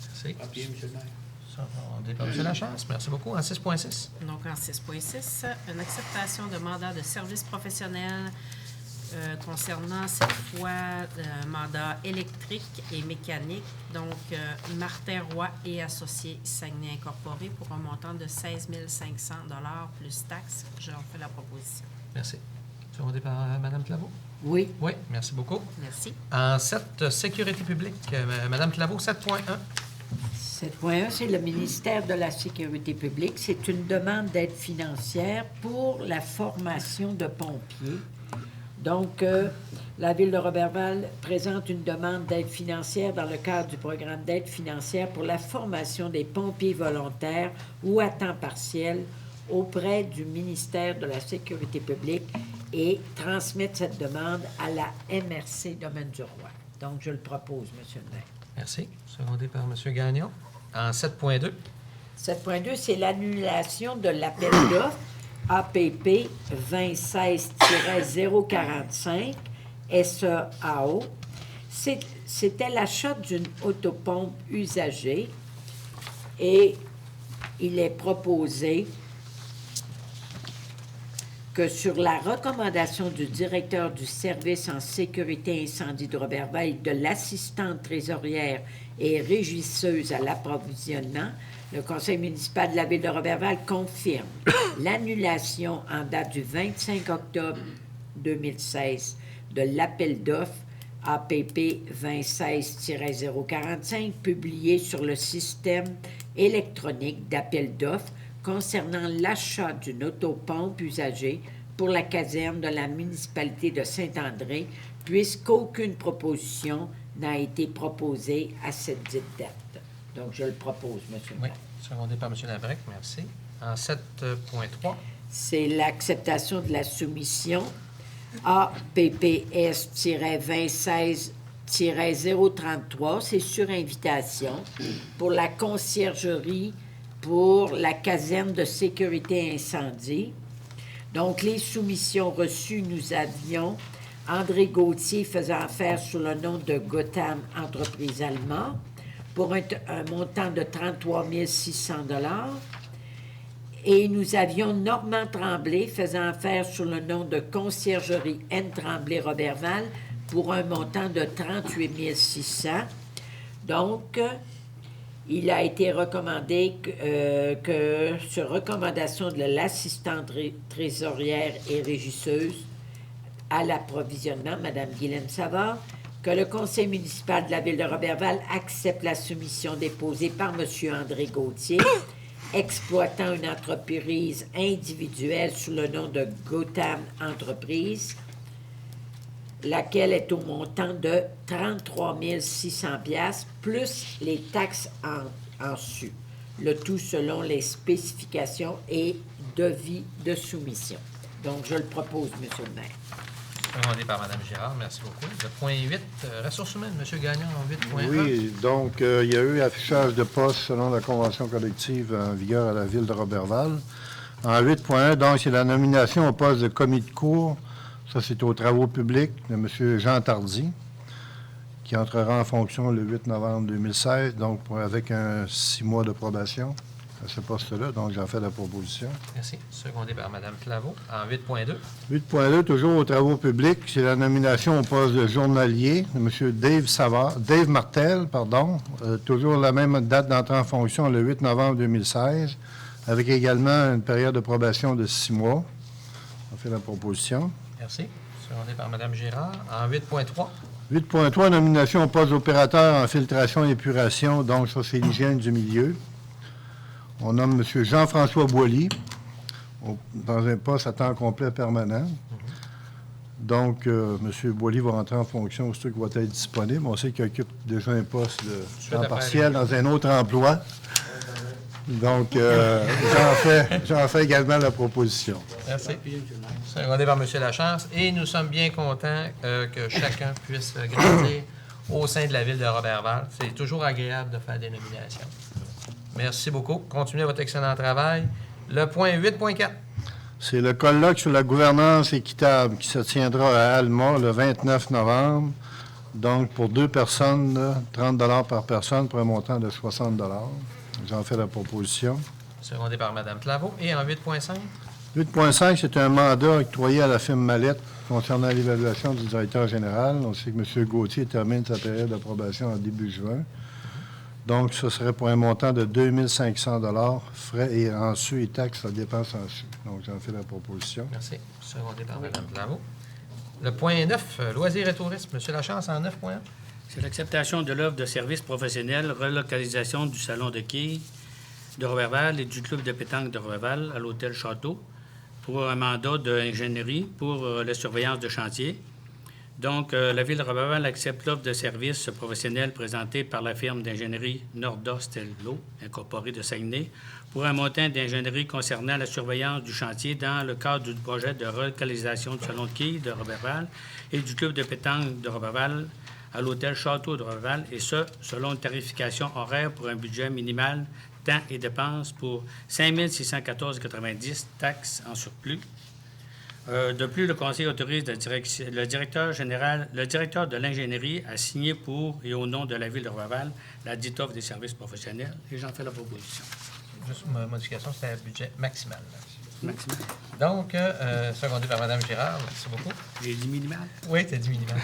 Merci. Secondé par M. Lachance. Merci beaucoup. En 6.6. Donc, en 6.6, une acceptation de mandat de service professionnel concernant cette fois un mandat électrique et mécanique, donc Martin Roy et Associés Saguenay Incorporés pour un montant de 16 500 $ plus taxes. Je leur fais la proposition. Merci. Secondé par Mme Claveau. Oui. Oui, merci beaucoup. Merci. En 7, sécurité publique, Mme Claveau, 7.1. 7.1, c'est le ministère de la Sécurité publique. C'est une demande d'aide financière pour la formation de pompiers. Donc, la Ville de Roberval présente une demande d'aide financière dans le cadre du programme d'aide financière pour la formation des pompiers volontaires ou à temps partiel auprès du ministère de la Sécurité publique et transmettre cette demande à la MRC Domaine du Roi. Donc, je le propose, M. le maire. Merci. Secondé par M. Gagnon. En 7.2. 7.2, c'est l'annulation de l'appel d'offres APP 2016-045 SEAO. C'était l'achat d'une autopompe usagée et il est proposé que sur la recommandation du directeur du service en sécurité incendie de Roberval et de l'assistante trésorière et régisseuse à l'approvisionnement, le conseil municipal de la Ville de Roberval confirme l'annulation en date du 25 octobre 2016 de l'appel d'offres APP 2016-045 publié sur le système électronique d'appel d'offres concernant l'achat d'une autopompe usagée pour la caserne de la municipalité de Saint-André, puisqu'aucune proposition n'a été proposée à cette dite date. Donc, je le propose, M. le Oui. maire. Secondé par M. Labrec. Merci. En 7.3. C'est l'acceptation de la soumission APPS-2016-033, c'est sur invitation, pour la conciergerie pour la caserne de sécurité incendie. Donc, les soumissions reçues, nous avions André Gauthier faisant affaire sous le nom de Gotham Entreprise Allemand pour un montant de 33 600 $. Et nous avions Normand Tremblay faisant affaire sous le nom de Conciergerie N. Tremblay-Roberval pour un montant de 38 600 $. Donc, il a été recommandé que sur recommandation de l'assistante trésorière et régisseuse à l'approvisionnement, Mme Guylaine Savard, que le conseil municipal de la Ville de Roberval accepte la soumission déposée par M. André Gauthier, exploitant une entreprise individuelle sous le nom de Gotham Entreprise, laquelle est au montant de 33 600 $ plus les taxes en su. Le tout selon les spécifications et devis de soumission. Donc, je le propose, M. le maire. Secondé par Mme Girard. Merci beaucoup. Le point 8, ressources humaines. M. Gagnon, en 8.1. Oui, donc il y a eu affichage de postes selon la convention collective en vigueur à la Ville de Roberval. En 8.1, donc, c'est la nomination au poste de commis de cour. Ça, c'est aux travaux publics de M. Jean Tardy, qui entrera en fonction le 8 novembre 2016, donc avec un 6 mois de probation. à ce poste-là, donc j'en fais la proposition. Merci. Secondé par Mme Claveau. En 8.2. 8.2, toujours aux travaux publics, c'est la nomination au poste de journalier de M. Dave Martel, toujours la même date d'entrée en fonction, le 8 novembre 2016, avec également une période de probation de 6 mois. On fait la proposition. Merci. Secondé par Mme Girard. En 8.3. 8.3, nomination au poste d'opérateur en filtration et épuration, donc ça, c'est l'hygiène du milieu. On nomme M. Jean-François Boilly dans un poste à temps complet permanent. Donc, M. Boilly va entrer en fonction aussitôt qu'il va être disponible. On sait qu'il occupe déjà un poste de temps partiel dans un autre emploi. Donc, j'en fais également la proposition. Merci. Secondé par M. Lachance. Et nous sommes bien contents que chacun puisse grandir au sein de la ville de Roberval. C'est toujours agréable de faire des nominations. Merci beaucoup. Continuez votre excellent travail. Le point 8.4. C'est le colloque sur la gouvernance équitable qui se tiendra à Alma le 29 novembre. Donc, pour 2 personnes, là, 30 $ par personne pour un montant de 60 $. J'en fais la proposition. Secondé par Mme Claveau. Et en 8.5? 8.5, c'est un mandat octroyé à la firme Mallette concernant l'évaluation du directeur général. On sait que M. Gauthier termine sa période d'approbation en début juin. Donc, ce serait pour un montant de 2 500 $, frais et en su et taxes à dépenses en su. Donc, j'en fais la proposition. Merci. Secondé par Mme Claveau. Le point 9, loisirs et tourisme. M. Lachance, en 9.1. C'est l'acceptation de l'offre de services professionnels, relocalisation du salon de quilles de Roberval et du club de pétanque de Roberval à l'hôtel Château pour un mandat d'ingénierie pour la surveillance de chantier. Donc, la Ville de Roberval accepte l'offre de services professionnels présentée par la firme d'ingénierie Norda-Stello, incorporée de Saguenay, pour un montant d'ingénierie concernant la surveillance du chantier dans le cadre du projet de relocalisation du salon de quilles de Roberval et du club de pétanque de Roberval à l'hôtel Château de Roberval, et ce, selon une tarification horaire pour un budget minimal temps et dépenses pour 5 614,90 taxes en surplus. De plus, le Conseil autorise le directeur de l'ingénierie à signer pour et au nom de la Ville de Roberval la dite offre des services professionnels, et j'en fais la proposition. Juste une modification, c'est un budget maximal. Maximal. Donc, secondé par Mme Girard. Merci beaucoup. J'ai dit minimal. Oui, tu as dit minimal.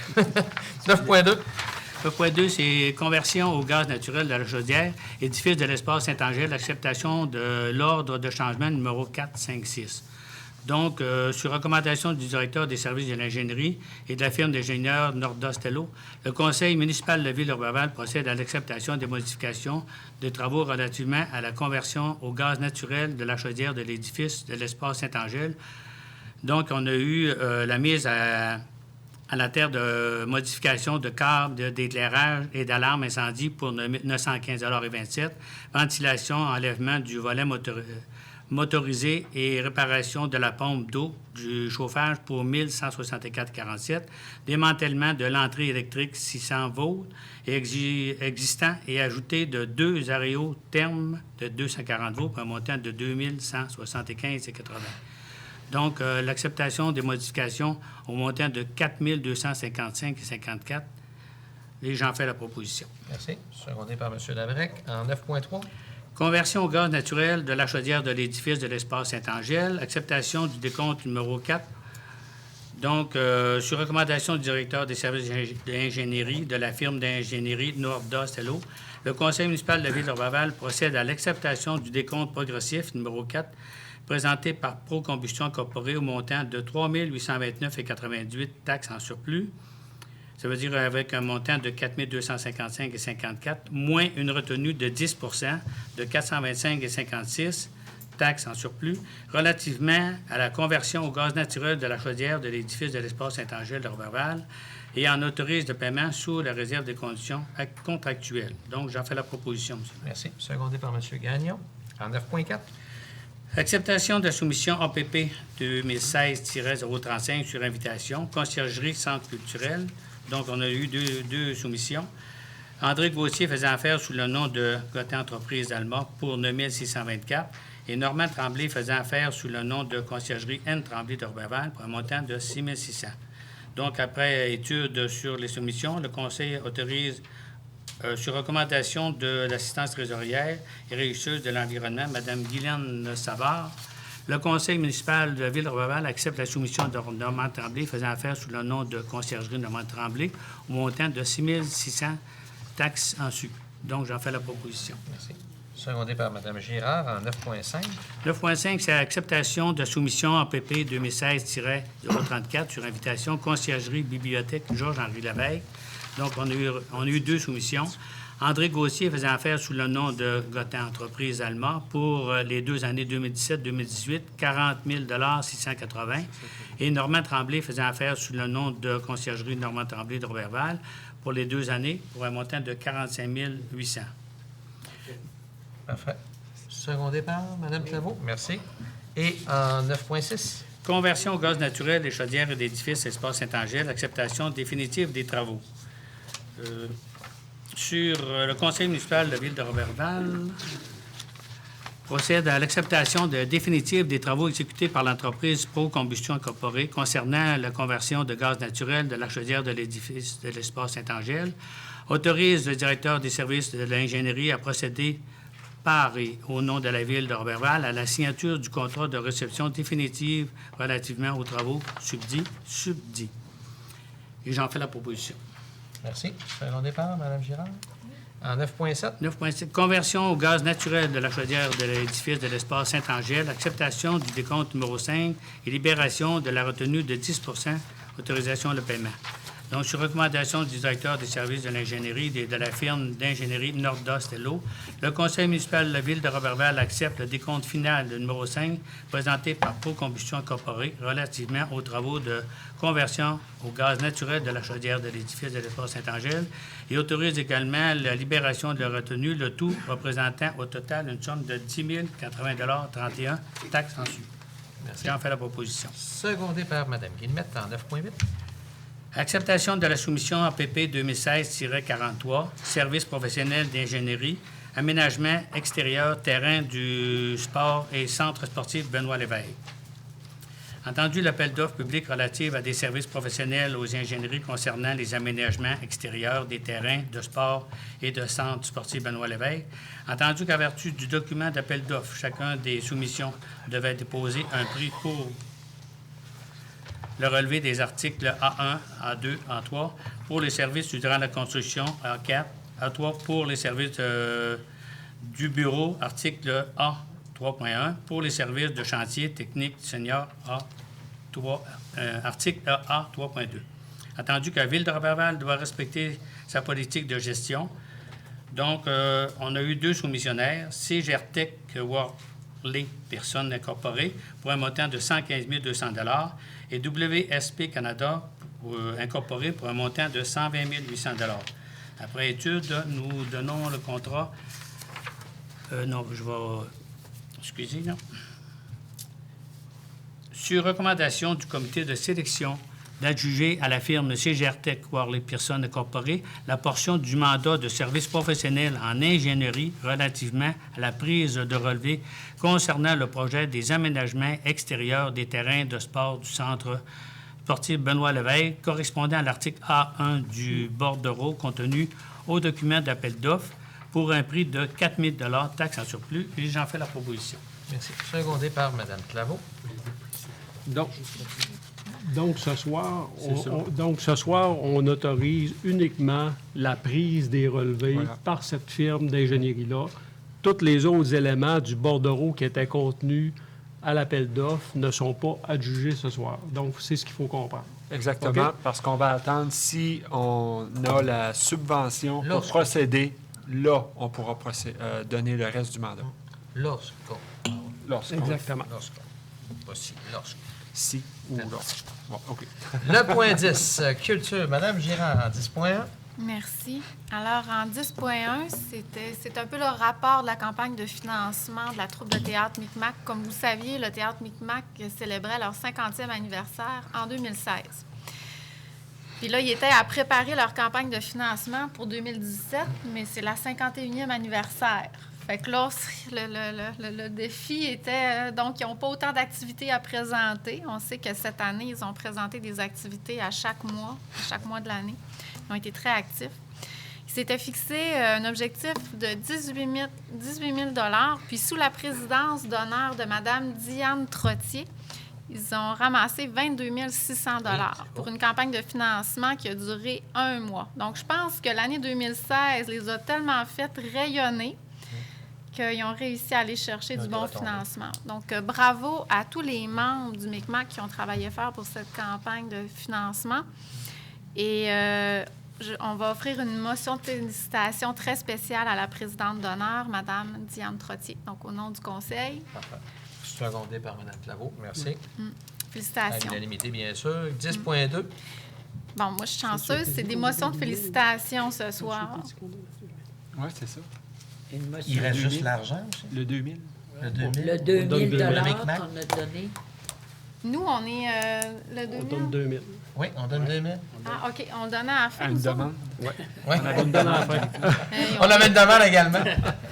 9.2. 9.2, c'est conversion au gaz naturel de la chaudière, édifice de l'espace Saint-Angèle, acceptation de l'ordre de changement numéro 456. Donc, sur recommandation du directeur des services de l'ingénierie et de la firme d'ingénieurs Norda-Stello, le Conseil municipal de la Ville de Roberval procède à l'acceptation des modifications de travaux relativement à la conversion au gaz naturel de la chaudière de l'édifice de l'espace Saint-Angèle. Donc, on a eu la mise à la terre de modification de câbles d'éclairage et d'alarme incendie pour 915,27 $, ventilation, enlèvement du volet motorisé et réparation de la pompe d'eau du chauffage pour 1 164,47 $, démantèlement de l'entrée électrique 600 volts existant et ajouté de 2 aréaux thermes de 240 volts pour un montant de 2 175,80 $. Donc, l'acceptation des modifications au montant de 4 255,54 $. Et j'en fais la proposition. Merci. Secondé par M. Labrec. En 9.3. Conversion au gaz naturel de la chaudière de l'édifice de l'espace Saint-Angèle. Acceptation du décompte numéro 4. Donc, sur recommandation du directeur des services d'ingénierie de la firme d'ingénierie Norda-Stello, le Conseil municipal de la Ville de Roberval procède à l'acceptation du décompte progressif numéro 4 présenté par Procombustion Incorporée au montant de 3 829,98 $ taxes en surplus. Ça veut dire avec un montant de 4 255,54 $, moins une retenue de 10 % de 425,56 $ taxes en surplus, relativement à la conversion au gaz naturel de la chaudière de l'édifice de l'espace Saint-Angèle de Roberval, et en autorise le paiement sous la réserve des conditions contractuelles. Donc, j'en fais la proposition, monsieur. Merci. Secondé par M. Gagnon. En 9.4. Acceptation de la soumission APP 2016-035 sur invitation, conciergerie centre culturel. Donc, on a eu deux soumissions. André Gauthier faisant affaire sous le nom de Côté Entreprise d'Alma pour 9 624 et Normand Tremblay faisant affaire sous le nom de conciergerie N. Tremblay de Roberval pour un montant de 6 600. Donc, après étude sur les soumissions, le Conseil autorise Sur recommandation de l'assistance trésorière et régisseuse de l'environnement, Mme Guylaine Savard, le conseil municipal de la ville de Roberval accepte la soumission de Normand Tremblay faisant affaire sous le nom de conciergerie Normand Tremblay au montant de 6 600 taxes en su. Donc, j'en fais la proposition. Merci. Secondé par Mme Girard en 9.5. 9.5, c'est l'acceptation de soumission en PP 2016-034 sur invitation conciergerie bibliothèque Georges-Henri Laveille. Donc, on a eu 2 soumissions. André Gauthier faisant affaire sous le nom de Gottin Entreprise Alma pour les 2 années 2017-2018, 40 680. Et Normand Tremblay faisant affaire sous le nom de conciergerie Normand Tremblay de Roberval pour les 2 années pour un montant de 45 800. Parfait. Secondé par Mme Claveau. Merci. Et en 9.6. Conversion au gaz naturel des chaudières et d'édifices Espace Saint-Angèle, acceptation définitive des travaux. Sur le conseil municipal de la ville de Roberval, procède à l'acceptation définitive des travaux exécutés par l'entreprise Pro Combustion Incorporée concernant la conversion de gaz naturel de la chaudière de l'édifice de l'Espace Saint-Angèle, autorise le directeur des services de l'ingénierie à procéder par et au nom de la ville de Roberval à la signature du contrat de réception définitive relativement aux travaux subdits. Et j'en fais la proposition. Merci. Second départ, Mme Girard. En 9.7. 9.7. Conversion au gaz naturel de la chaudière de l'édifice de l'Espace Saint-Angèle, acceptation du décompte numéro 5 et libération de la retenue de 10 autorisation de paiement. Donc, sur recommandation du directeur des services de l'ingénierie de la firme d'ingénierie Norda Stello, le conseil municipal de la ville de Roberval accepte le décompte final de numéro 5 présenté par Pro Combustion Incorporée relativement aux travaux de conversion au gaz naturel de la chaudière de l'édifice de l'Espace Saint-Angèle et autorise également la libération de la retenue, le tout représentant au total une somme de 10 080,31 taxes en su. Merci. J'en fais la proposition. Secondé par Mme Guillemette en 9.8. Acceptation de la soumission APP 2016-43, service professionnel d'ingénierie, aménagement extérieur, terrain du sport et centre sportif Benoît Lévesque. Entendu l'appel d'offres public relatif à des services professionnels aux ingénieries concernant les aménagements extérieurs des terrains de sport et de centre sportif Benoît Lévesque, entendu qu'à vertu du document d'appel d'offres, chacun des soumissions devait déposer un prix pour le relevé des articles A1, A2, A3 pour les services durant la construction, A4, A3 pour les services du bureau, article A3.1 pour les services de chantier technique senior, A3, article A3.2. Attendu que la Ville de Roberval doit respecter sa politique de gestion. Donc, on a eu 2 soumissionnaires, CGRTech Worley, personnes incorporées, pour un montant de 115 200 $ et WSP Canada, incorporé, pour un montant de 120 800 $. Après étude, nous donnons le contrat... non, je vais... Excusez, non. Sur recommandation du comité de sélection d'adjuger à la firme CGRTech Worley Pearson Incorporée la portion du mandat de service professionnel en ingénierie relativement à la prise de relevé concernant le projet des aménagements extérieurs des terrains de sport du centre sportif Benoît Lévesque, correspondant à l'article A1 du bordereau contenu au document d'appel d'offres pour un prix de 4 000 $ taxes en surplus, et j'en fais la proposition. Merci. Secondé par Mme Claveau. Donc, ce soir, on autorise uniquement la prise des relevés par cette firme d'ingénierie-là. Tous les autres éléments du bordereau qui étaient contenus à l'appel d'offres ne sont pas adjugés ce soir. Donc, c'est ce qu'il faut comprendre. Exactement, Okay? parce qu'on va attendre si on a la subvention pour procéder. Là, on pourra donner le reste du mandat. Lorsqu'on. Exactement. Pas si, lorsqu'on. Si ou lorsque. Bon, OK. Le point 10, culture. Madame Girard, en 10.1. Merci. Alors, en 10.1, c'est un peu le rapport de la campagne de financement de la troupe de théâtre Micmac. Comme vous saviez, le théâtre Micmac célébrait leur 50e anniversaire en 2016. Puis là, ils étaient à préparer leur campagne de financement pour 2017, mais c'est la 51e anniversaire. Fait que là, le défi était... donc, ils n'ont pas autant d'activités à présenter. On sait que cette année, ils ont présenté des activités à chaque mois de l'année. Ils ont été très actifs. Ils Il s'était fixé un objectif de 18 000 puis sous la présidence d'honneur de Mme Diane Trottier, ils ont ramassé 22 600 pour une campagne de financement qui a duré 1 mois. Donc, je pense que l'année 2016 les a tellement fait rayonner qu'ils ont réussi à aller chercher du bon financement. Donc, bravo à tous les membres du MICMAC qui ont travaillé fort pour cette campagne de financement. Et on va offrir une motion de félicitations très spéciale à la présidente d'honneur, Mme Diane Trottier. Donc, au nom du conseil. Parfait. Secondé par Mme Claveau. Merci. Félicitations. À l'unanimité, bien sûr. 10.2. Bon, moi, je suis chanceuse. C'est des motions de félicitations ce soir. Oui, c'est ça. Il reste juste l'argent aussi. Le 2000. Le 2000. Le 2000 le qu'on a donné. Nous, on est le 2000. On donne 2000. Oui, on donne 2000. Ah, OK. On donnait à la fin. À une demande. Oui. On donne à la fin. On avait une demande également.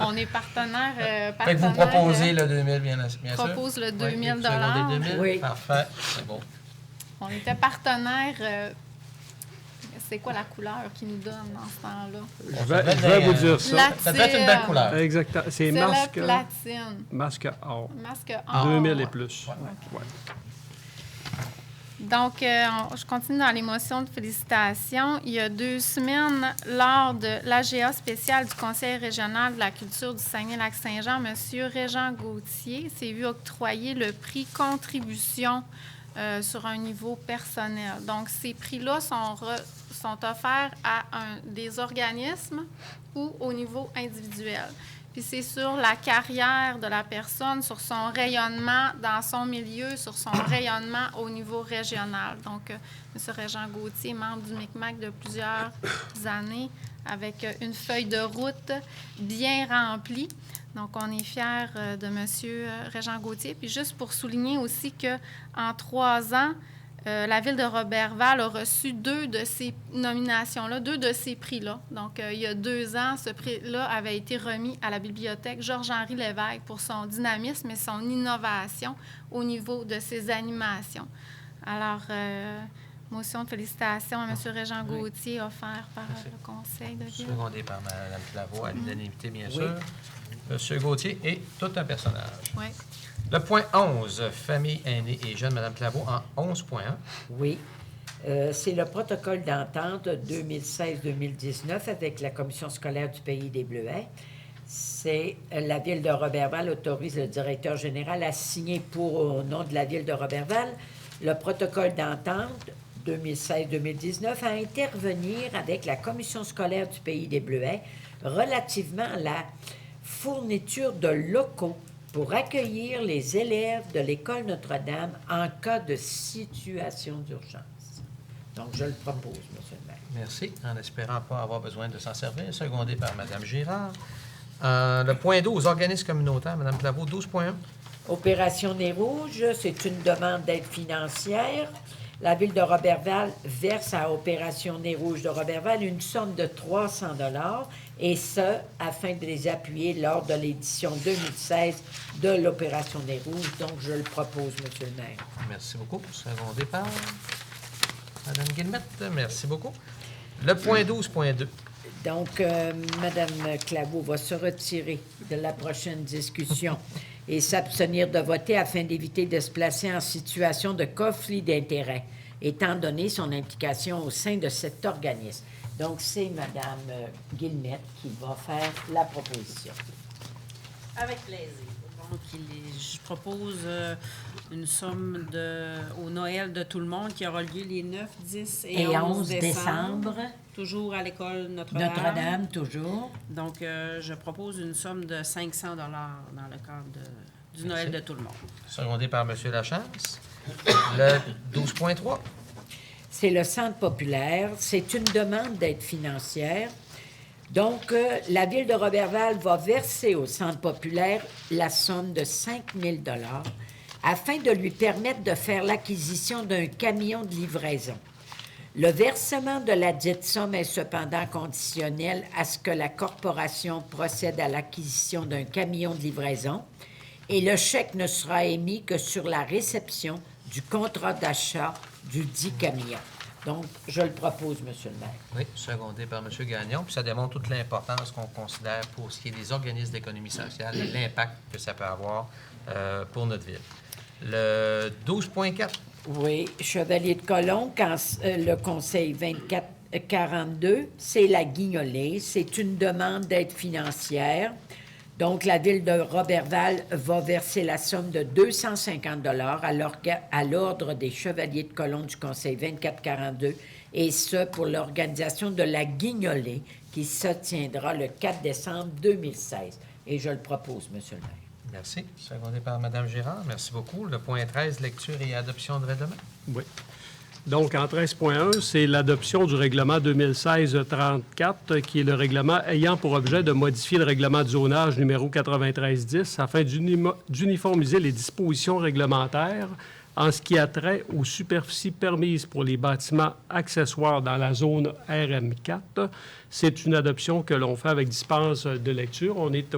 On est partenaire. Fait que vous proposez le 2000, bien sûr. Propose le 2000 oui, secondé 2000. Oui. Parfait. C'est bon. On était partenaire. C'est quoi la couleur qu'ils nous donnent dans ce temps-là? Je vais vous dire ça. Ça devait être une belle couleur. Exactement. C'est C'est masque, la platine. masque or. Masque or. 2000 et plus. Ouais. Donc, je continue dans les motions de félicitations. Il y a 2 semaines, lors de l'AGA spéciale du Conseil régional de la culture du Saguenay-Lac-Saint-Jean, M. Régent Gauthier s'est vu octroyer le prix contribution sur un niveau personnel. Donc, ces prix-là sont offerts à des organismes ou au niveau individuel. Puis c'est sur la carrière de la personne, sur son rayonnement dans son milieu, sur son rayonnement au niveau régional. Donc, M. Régent Gauthier, membre du MICMAC de plusieurs années, avec une feuille de route bien remplie. Donc, on est fiers de M. Régent Gauthier. Puis juste pour souligner aussi qu'en 3 ans, la Ville de Roberval a reçu 2 de ces nominations-là, 2 de ces prix-là. Donc, il y a 2 ans, ce prix-là avait été remis à la bibliothèque Georges-Henri Lévesque pour son dynamisme et son innovation au niveau de ses animations. Alors, motion de félicitations à M. Régent Gauthier, offert par le Conseil de Ville. Secondé par Mme Claveau, à l'unanimité, bien sûr. M. Gauthier est tout un personnage. Oui. Le point 11, famille, aînés et jeunes, Mme Claveau, en 11.1. Oui. C'est le protocole d'entente 2016-2019 avec la Commission scolaire du Pays des Bleuets. C'est la Ville de Roberval autorise le directeur général à signer au nom de la Ville de Roberval le protocole d'entente 2016-2019 à intervenir avec la Commission scolaire du Pays des Bleuets relativement à la fourniture de locaux pour accueillir les élèves de l'École Notre-Dame en cas de situation d'urgence. Donc, je le propose, M. le maire. Merci, en espérant pas avoir besoin de s'en servir. Secondé par Mme Girard. Le point 12, organismes communautaires, Mme Claveau, 12.1. Opération Nez Rouge, c'est une demande d'aide financière. La Ville de Roberval verse à Opération Nez Rouge de Roberval une somme de 300 $ et ce, afin de les appuyer lors de l'édition 2016 de l'Opération Nez Rouge. Donc, je le propose, M. le maire. Merci beaucoup. Secondé par Mme Guillemette. Merci beaucoup. Le point 12.2. Donc, Mme Claveau va se retirer de la prochaine discussion et s'abstenir de voter afin d'éviter de se placer en situation de conflit d'intérêts, étant donné son implication au sein de cet organisme. Donc, c'est Mme Guillemette qui va faire la proposition. Avec plaisir. Donc, je propose une somme au Noël de tout le monde qui aura lieu les 9, 10 et 11 décembre. Toujours à l'école Notre-Dame. Notre-Dame, toujours. Donc, je propose une somme de 500 $ dans le cadre du Noël de tout le monde. Secondé par M. Lachance. Le 12.3. C'est le Centre populaire. C'est une demande d'aide financière. Donc, la Ville de Roberval va verser au Centre populaire la somme de 5 000 $ afin de lui permettre de faire l'acquisition d'un camion de livraison. Le versement de la dite somme est cependant conditionnel à ce que la corporation procède à l'acquisition d'un camion de livraison et le chèque ne sera émis que sur la réception du contrat d'achat du dit camion. Donc, je le propose, M. le maire. Oui, secondé par M. Gagnon. Puis ça démontre toute l'importance qu'on considère pour ce qui est des organismes d'économie sociale et l'impact que ça peut avoir pour notre ville. Le 12.4. Oui, Chevalier de Colomb, le conseil 2442, c'est la Guignolée. C'est une demande d'aide financière. Donc, la ville de Roberval va verser la somme de 250 à l'ordre des Chevaliers de Colomb du conseil 2442, et ce, pour l'organisation de la Guignolée, qui se tiendra le 4 décembre 2016. Et je le propose, M. le maire. Merci. Secondé par Mme Girard. Merci beaucoup. Le point 13, lecture et adoption de règlement. Oui. Donc, en 13.1, c'est l'adoption du règlement 2016-34, qui est le règlement ayant pour objet de modifier le règlement de zonage numéro 9310 afin d'uniformiser les dispositions réglementaires en ce qui a trait aux superficies permises pour les bâtiments accessoires dans la zone RM4. C'est une adoption que l'on fait avec dispense de lecture. On est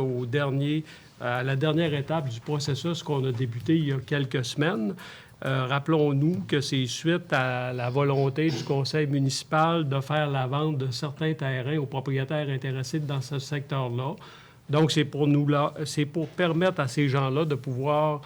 à la dernière étape du processus qu'on a débuté il y a quelques semaines. Rappelons-nous que c'est suite à la volonté du conseil municipal de faire la vente de certains terrains aux propriétaires intéressés dans ce secteur-là. Donc, c'est pour permettre à ces gens-là de pouvoir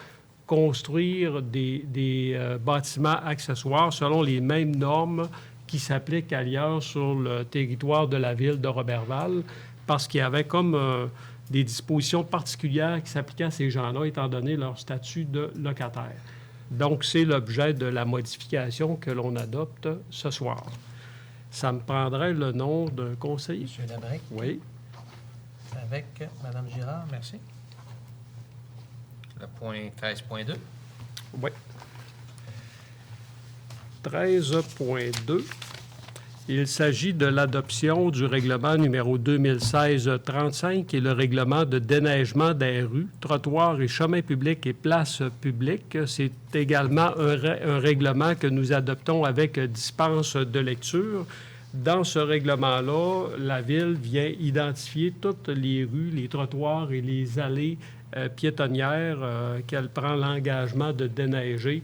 construire des bâtiments accessoires selon les mêmes normes qui s'appliquent ailleurs sur le territoire de la ville de Roberval, parce qu'il y avait comme des dispositions particulières qui s'appliquaient à ces gens-là, étant donné leur statut de locataire. Donc, c'est l'objet de la modification que l'on adopte ce soir. Ça me prendrait le nom d'un conseiller. M. Labrec. Oui. Avec Mme Girard, merci. Le point 13.2. Oui. 13.2. Il s'agit de l'adoption du règlement numéro 2016-35, qui est le règlement de déneigement des rues, trottoirs et chemins publics et places publiques. C'est également un règlement que nous adoptons avec dispense de lecture. Dans ce règlement-là, la Ville vient identifier toutes les rues, les trottoirs et les allées piétonnières qu'elle prend l'engagement de déneiger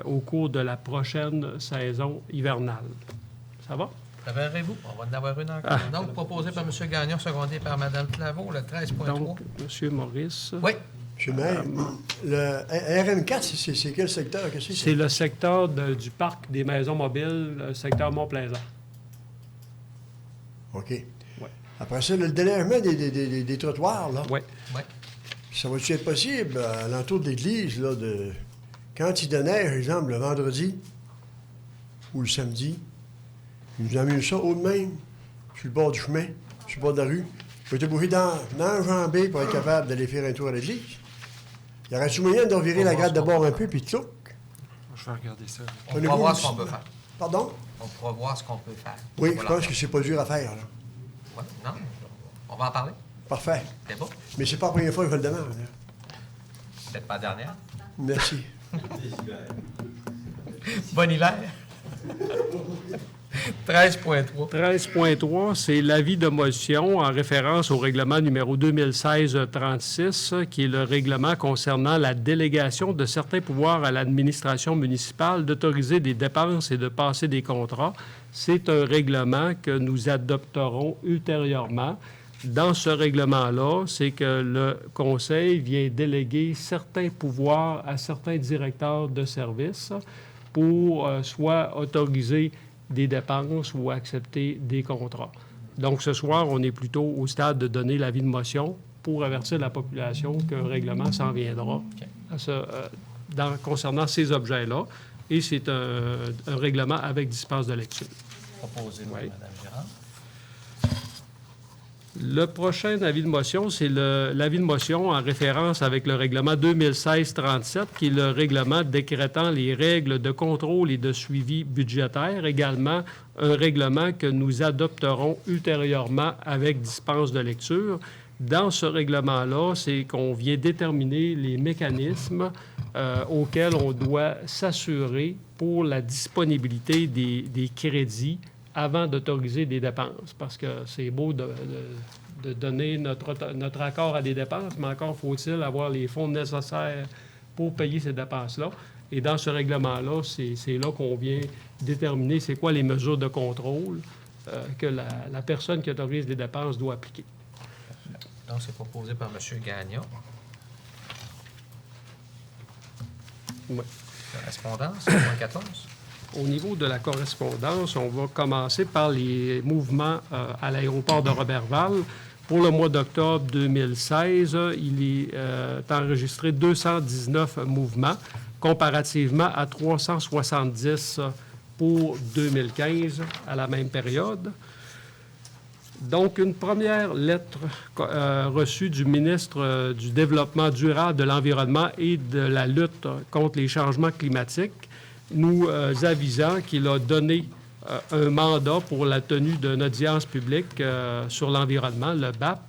au cours de la prochaine saison hivernale. Ça va? Préparez-vous. On va en avoir une encore. Donc, proposé par M. Gagnon, secondé par Mme Claveau, le 13.3. Donc, M. Maurice. Oui. M. le maire, le RM4, c'est quel secteur? Qu'est-ce que c'est le secteur du parc des maisons mobiles, le secteur Mont-Plaisant. OK. Ouais. Après ça, le déneigement des trottoirs, là. Oui. Oui. Ça va-tu être possible, à l'entour de l'église, là, quand il déneige, exemple, le vendredi ou le samedi, il nous amène ça haut de même, sur le bord du chemin, sur le bord de la rue. Je vais te bourrer d'enjamber pour être capable d'aller faire un tour à l'église. Y aurait-tu moyen de revirer la garde de bord un peu, puis tout? Je vais regarder ça. On pourra voir ce qu'on peut faire. Pardon? On pourra voir ce qu'on peut faire. Oui, Voilà. je pense que c'est pas dur à faire, là. Ouais. Non, on va en parler. Parfait. C'est bon? Mais c'est pas la première fois que je le demande. Là. Peut-être pas la dernière. Merci. Bon hiver. 13.3. 13.3, c'est l'avis de motion en référence au règlement numéro 2016-36, qui est le règlement concernant la délégation de certains pouvoirs à l'administration municipale d'autoriser des dépenses et de passer des contrats. C'est un règlement que nous adopterons ultérieurement. Dans ce règlement-là, c'est que le Conseil vient déléguer certains pouvoirs à certains directeurs de services pour soit autoriser des dépenses ou accepter des contrats. Donc, ce soir, on est plutôt au stade de donner l'avis de motion pour avertir la population qu'un règlement s'en viendra concernant ces objets-là. Et c'est un règlement avec dispense de lecture. Proposé par Mme Girard. Le prochain avis de motion, c'est l'avis de motion en référence avec le règlement 2016-37, qui est le règlement décrétant les règles de contrôle et de suivi budgétaire. Également, un règlement que nous adopterons ultérieurement avec dispense de lecture. Dans ce règlement-là, c'est qu'on vient déterminer les mécanismes auxquels on doit s'assurer pour la disponibilité des crédits avant d'autoriser des dépenses, parce que c'est beau de donner notre accord à des dépenses, mais encore faut-il avoir les fonds nécessaires pour payer ces dépenses-là. Et dans ce règlement-là, c'est là qu'on vient déterminer c'est quoi les mesures de contrôle que la personne qui autorise les dépenses doit appliquer. Donc, c'est proposé par M. Gagnon. Oui. Correspondance, point 14. Au niveau de la correspondance, on va commencer par les mouvements à l'aéroport de Roberval. Pour le mois d'octobre 2016, il est enregistré 219 mouvements, comparativement à 370 pour 2015 à la même période. Donc, une première lettre reçue du ministre du Développement durable, de l'Environnement et de la lutte contre les changements climatiques, nous avisant qu'il a donné un mandat pour la tenue d'une audience publique sur l'environnement, le BAP,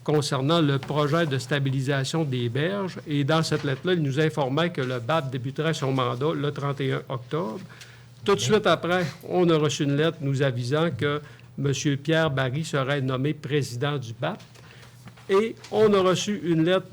concernant le projet de stabilisation des berges. Et dans cette lettre-là, il nous informait que le BAP débuterait son mandat le 31 octobre. Tout de suite après, on a reçu une lettre nous avisant que M. Pierre Barry serait nommé président du BAP. Et on a reçu une lettre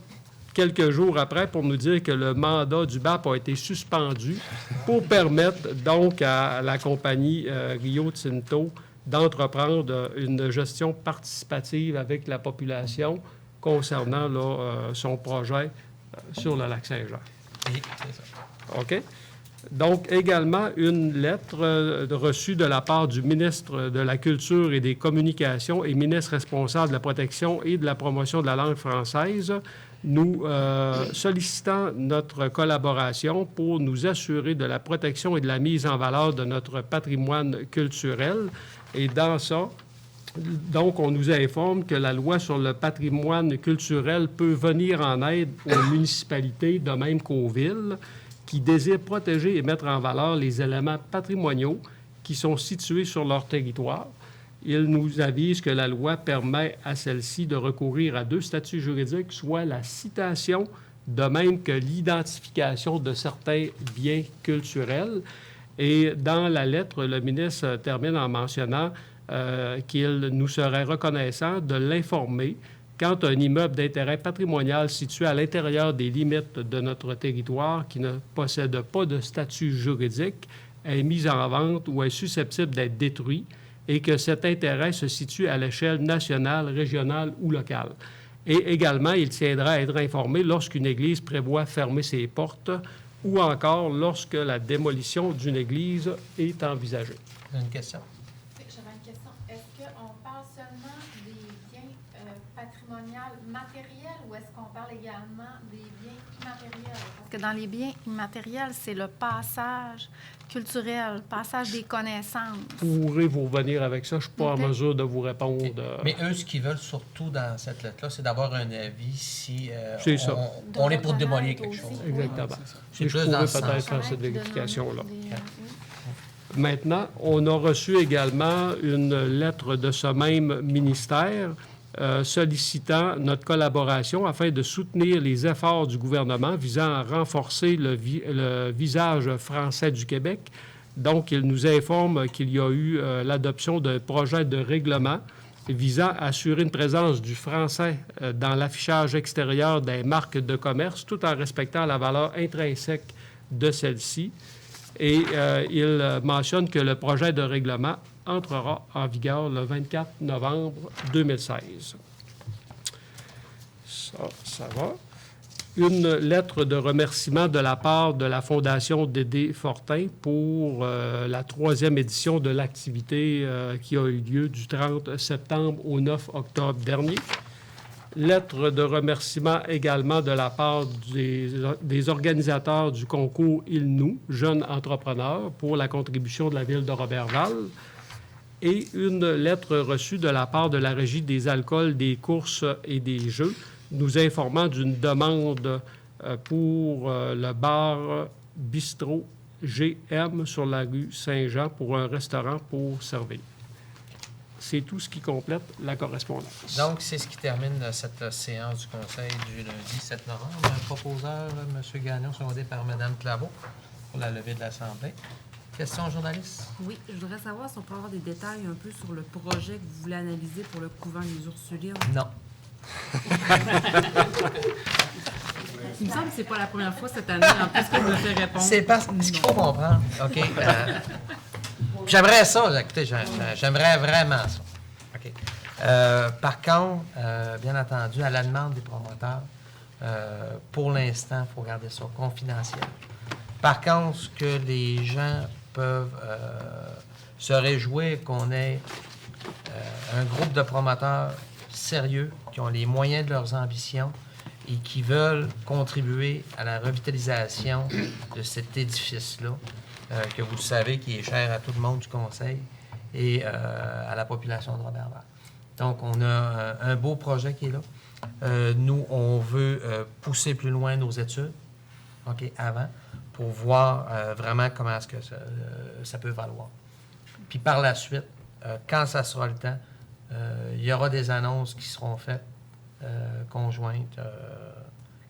quelques jours après pour nous dire que le mandat du BAP a été suspendu pour permettre donc à la compagnie Rio Tinto d'entreprendre une gestion participative avec la population concernant là, son projet sur le lac Saint-Jean. Oui, c'est ça. OK? Donc, également, une lettre reçue de la part du ministre de la Culture et des Communications et ministre responsable de la protection et de la promotion de la langue française, nous sollicitant notre collaboration pour nous assurer de la protection et de la mise en valeur de notre patrimoine culturel. Et dans ça, donc, on nous informe que la loi sur le patrimoine culturel peut venir en aide aux municipalités, de même qu'aux villes, qui désirent protéger et mettre en valeur les éléments patrimoniaux qui sont situés sur leur territoire. Il nous avise que la loi permet à celle-ci de recourir à 2 statuts juridiques, soit la citation, de même que l'identification de certains biens culturels. Et dans la lettre, le ministre termine en mentionnant qu'il nous serait reconnaissant de l'informer quand un immeuble d'intérêt patrimonial situé à l'intérieur des limites de notre territoire qui ne possède pas de statut juridique est mis en vente ou est susceptible d'être détruit et que cet intérêt se situe à l'échelle nationale, régionale ou locale. Et également, il tiendra à être informé lorsqu'une église prévoit fermer ses portes ou encore lorsque la démolition d'une église est envisagée. Vous avez une question? J'avais une question. Est-ce qu'on parle seulement des biens patrimoniaux matériels ou est-ce qu'on parle également des biens immatériels? Parce que dans les biens immatériels, c'est le passage culturel, le passage des connaissances. Pourrez-vous revenir avec ça? Je ne suis pas en mesure de vous répondre. Mais eux, ce qu'ils veulent surtout dans cette lettre-là, c'est d'avoir un avis si c'est ça. On est pour démolir quelque chose. Exactement. C'est Et je plus pourrais dans ce peut-être sens. faire cette vérification-là. Maintenant, on a reçu également une lettre de ce même ministère sollicitant notre collaboration afin de soutenir les efforts du gouvernement visant à renforcer le visage français du Québec. Donc, il nous informe qu'il y a eu l'adoption d'un projet de règlement visant à assurer une présence du français dans l'affichage extérieur des marques de commerce tout en respectant la valeur intrinsèque de celle-ci. Et il mentionne que le projet de règlement entrera en vigueur le 24 novembre 2016. Ça va. Une lettre de remerciement de la part de la Fondation Dédé Fortin pour la 3e édition de l'activité qui a eu lieu du 30 septembre au 9 octobre dernier. Lettre de remerciement également de la part des organisateurs du concours Il-nous, jeunes entrepreneurs, pour la contribution de la ville de Roberval. Et une lettre reçue de la part de la Régie des alcools, des courses et des jeux, nous informant d'une demande pour le bar Bistrot GM sur la rue Saint-Jean pour un restaurant pour servir. C'est tout ce qui complète la correspondance. Donc, c'est ce qui termine cette séance du Conseil du lundi 7 novembre. Un proposeur, M. Gagnon, secondé par Mme Claveau, pour la levée de l'Assemblée. Question, journaliste? Oui, je voudrais savoir si on peut avoir des détails un peu sur le projet que vous voulez analyser pour le couvent des Ursulines. Non. Il me semble que c'est pas la première fois cette année, en plus, qu'on me fait répondre. C'est parce ce qu'il faut comprendre. OK? J'aimerais ça, écoutez, j'aimerais vraiment ça. OK? Par contre, bien entendu, à la demande des promoteurs, pour l'instant, il faut garder ça confidentiel. Par contre, ce que les gens peuvent se réjouir qu'on ait un groupe de promoteurs sérieux, qui ont les moyens de leurs ambitions et qui veulent contribuer à la revitalisation de cet édifice-là, que vous le savez, qui est cher à tout le monde du Conseil et à la population de Robert-Vert. Donc, on a un beau projet qui est là. Nous, on veut pousser plus loin nos études, OK, avant, pour voir vraiment comment est-ce que ça peut valoir. Puis par la suite, quand ça sera le temps, il y aura des annonces qui seront faites conjointes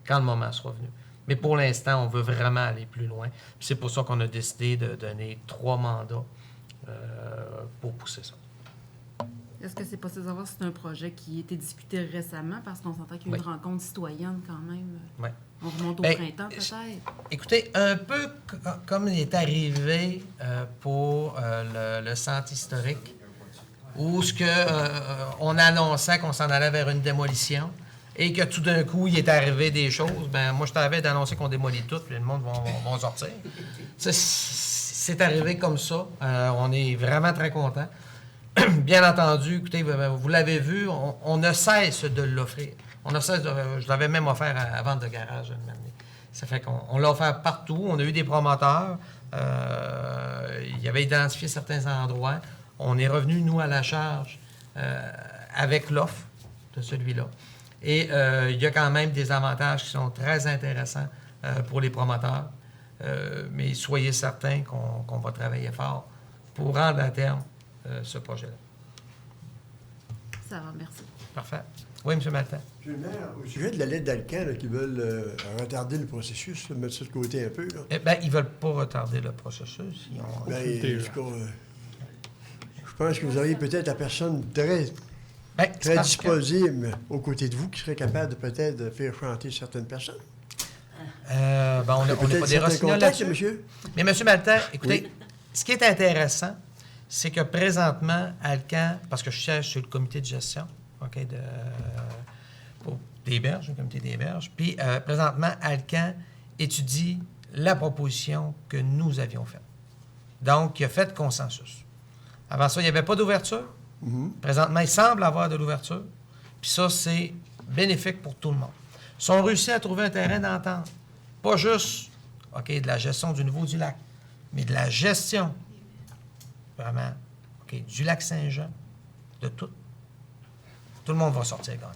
quand le moment sera venu. Mais pour l'instant, on veut vraiment aller plus loin. Puis c'est pour ça qu'on a décidé de donner 3 mandats pour pousser ça. Est-ce que c'est possible de savoir si c'est un projet qui a été discuté récemment? Parce qu'on s'entend qu'il y a eu une rencontre citoyenne quand même. Oui. On remonte au printemps, peut-être? Écoutez, un peu comme il est arrivé pour le centre historique, où on annonçait qu'on s'en allait vers une démolition et que tout d'un coup, il est arrivé des choses. Ben moi, je t'avais d'annoncer qu'on démolit tout, puis le monde va sortir. C'est arrivé comme ça. On est vraiment très contents. Bien entendu, écoutez, vous l'avez vu, on ne cesse de l'offrir. Je l'avais même offert à vente de garage une année. Ça fait qu'on l'a offert partout. On a eu des promoteurs. Il avait identifié certains endroits. On est revenu, nous, à la charge avec l'offre de celui-là. Et il y a quand même des avantages qui sont très intéressants pour les promoteurs. Mais soyez certains qu'on va travailler fort pour rendre à terme ce projet-là. Ça va, merci. Parfait. Oui, M. Martin. M. le maire, au sujet de la lettre d'Alcan, qui veulent retarder le processus, mettre ça de côté un peu. Là. Eh bien, ils ne veulent pas retarder le processus. Je pense que vous auriez peut-être la personne très disponible aux côtés de vous qui serait capable de peut-être de faire chanter certaines personnes. On n'a pas des rossignols là-dessus. Monsieur? Mais M. Maltais, écoutez, ce qui est intéressant, c'est que présentement, Alcan, parce que je siège sur le comité de gestion, OK, des berges, le comité des berges, puis présentement, Alcan étudie la proposition que nous avions faite. Donc, il a fait consensus. Avant ça, il n'y avait pas d'ouverture. Présentement, il semble avoir de l'ouverture. Puis ça, c'est bénéfique pour tout le monde. Ils ont réussi à trouver un terrain d'entente. Pas juste, OK, de la gestion du niveau du lac, mais de la gestion, vraiment, OK, du lac Saint-Jean, de tout. Tout le monde va sortir gagnant.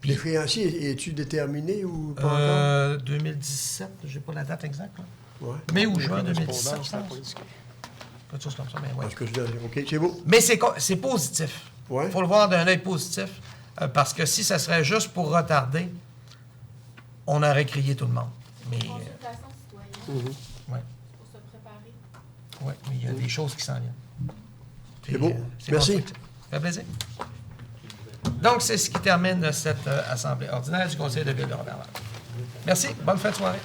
L'échéancier, es-tu déterminé ou pas encore? 2017, je n'ai pas la date exacte. Là. Ouais. Mai ou juin 2017, je pense. Quelque chose comme ça, mais oui. OK, c'est beau. Mais c'est positif. Il Ouais. faut le voir d'un œil positif, parce que si ça serait juste pour retarder, on aurait crié tout le monde. Mais, Consultation citoyenne. ouais. Pour se préparer. Oui, mais il y a des choses qui s'en viennent. C'est beau. Merci. constructif. Ça fait plaisir. Donc, c'est ce qui termine cette assemblée ordinaire du Conseil de ville de Robert-Vert. Merci. Bonne fin de soirée.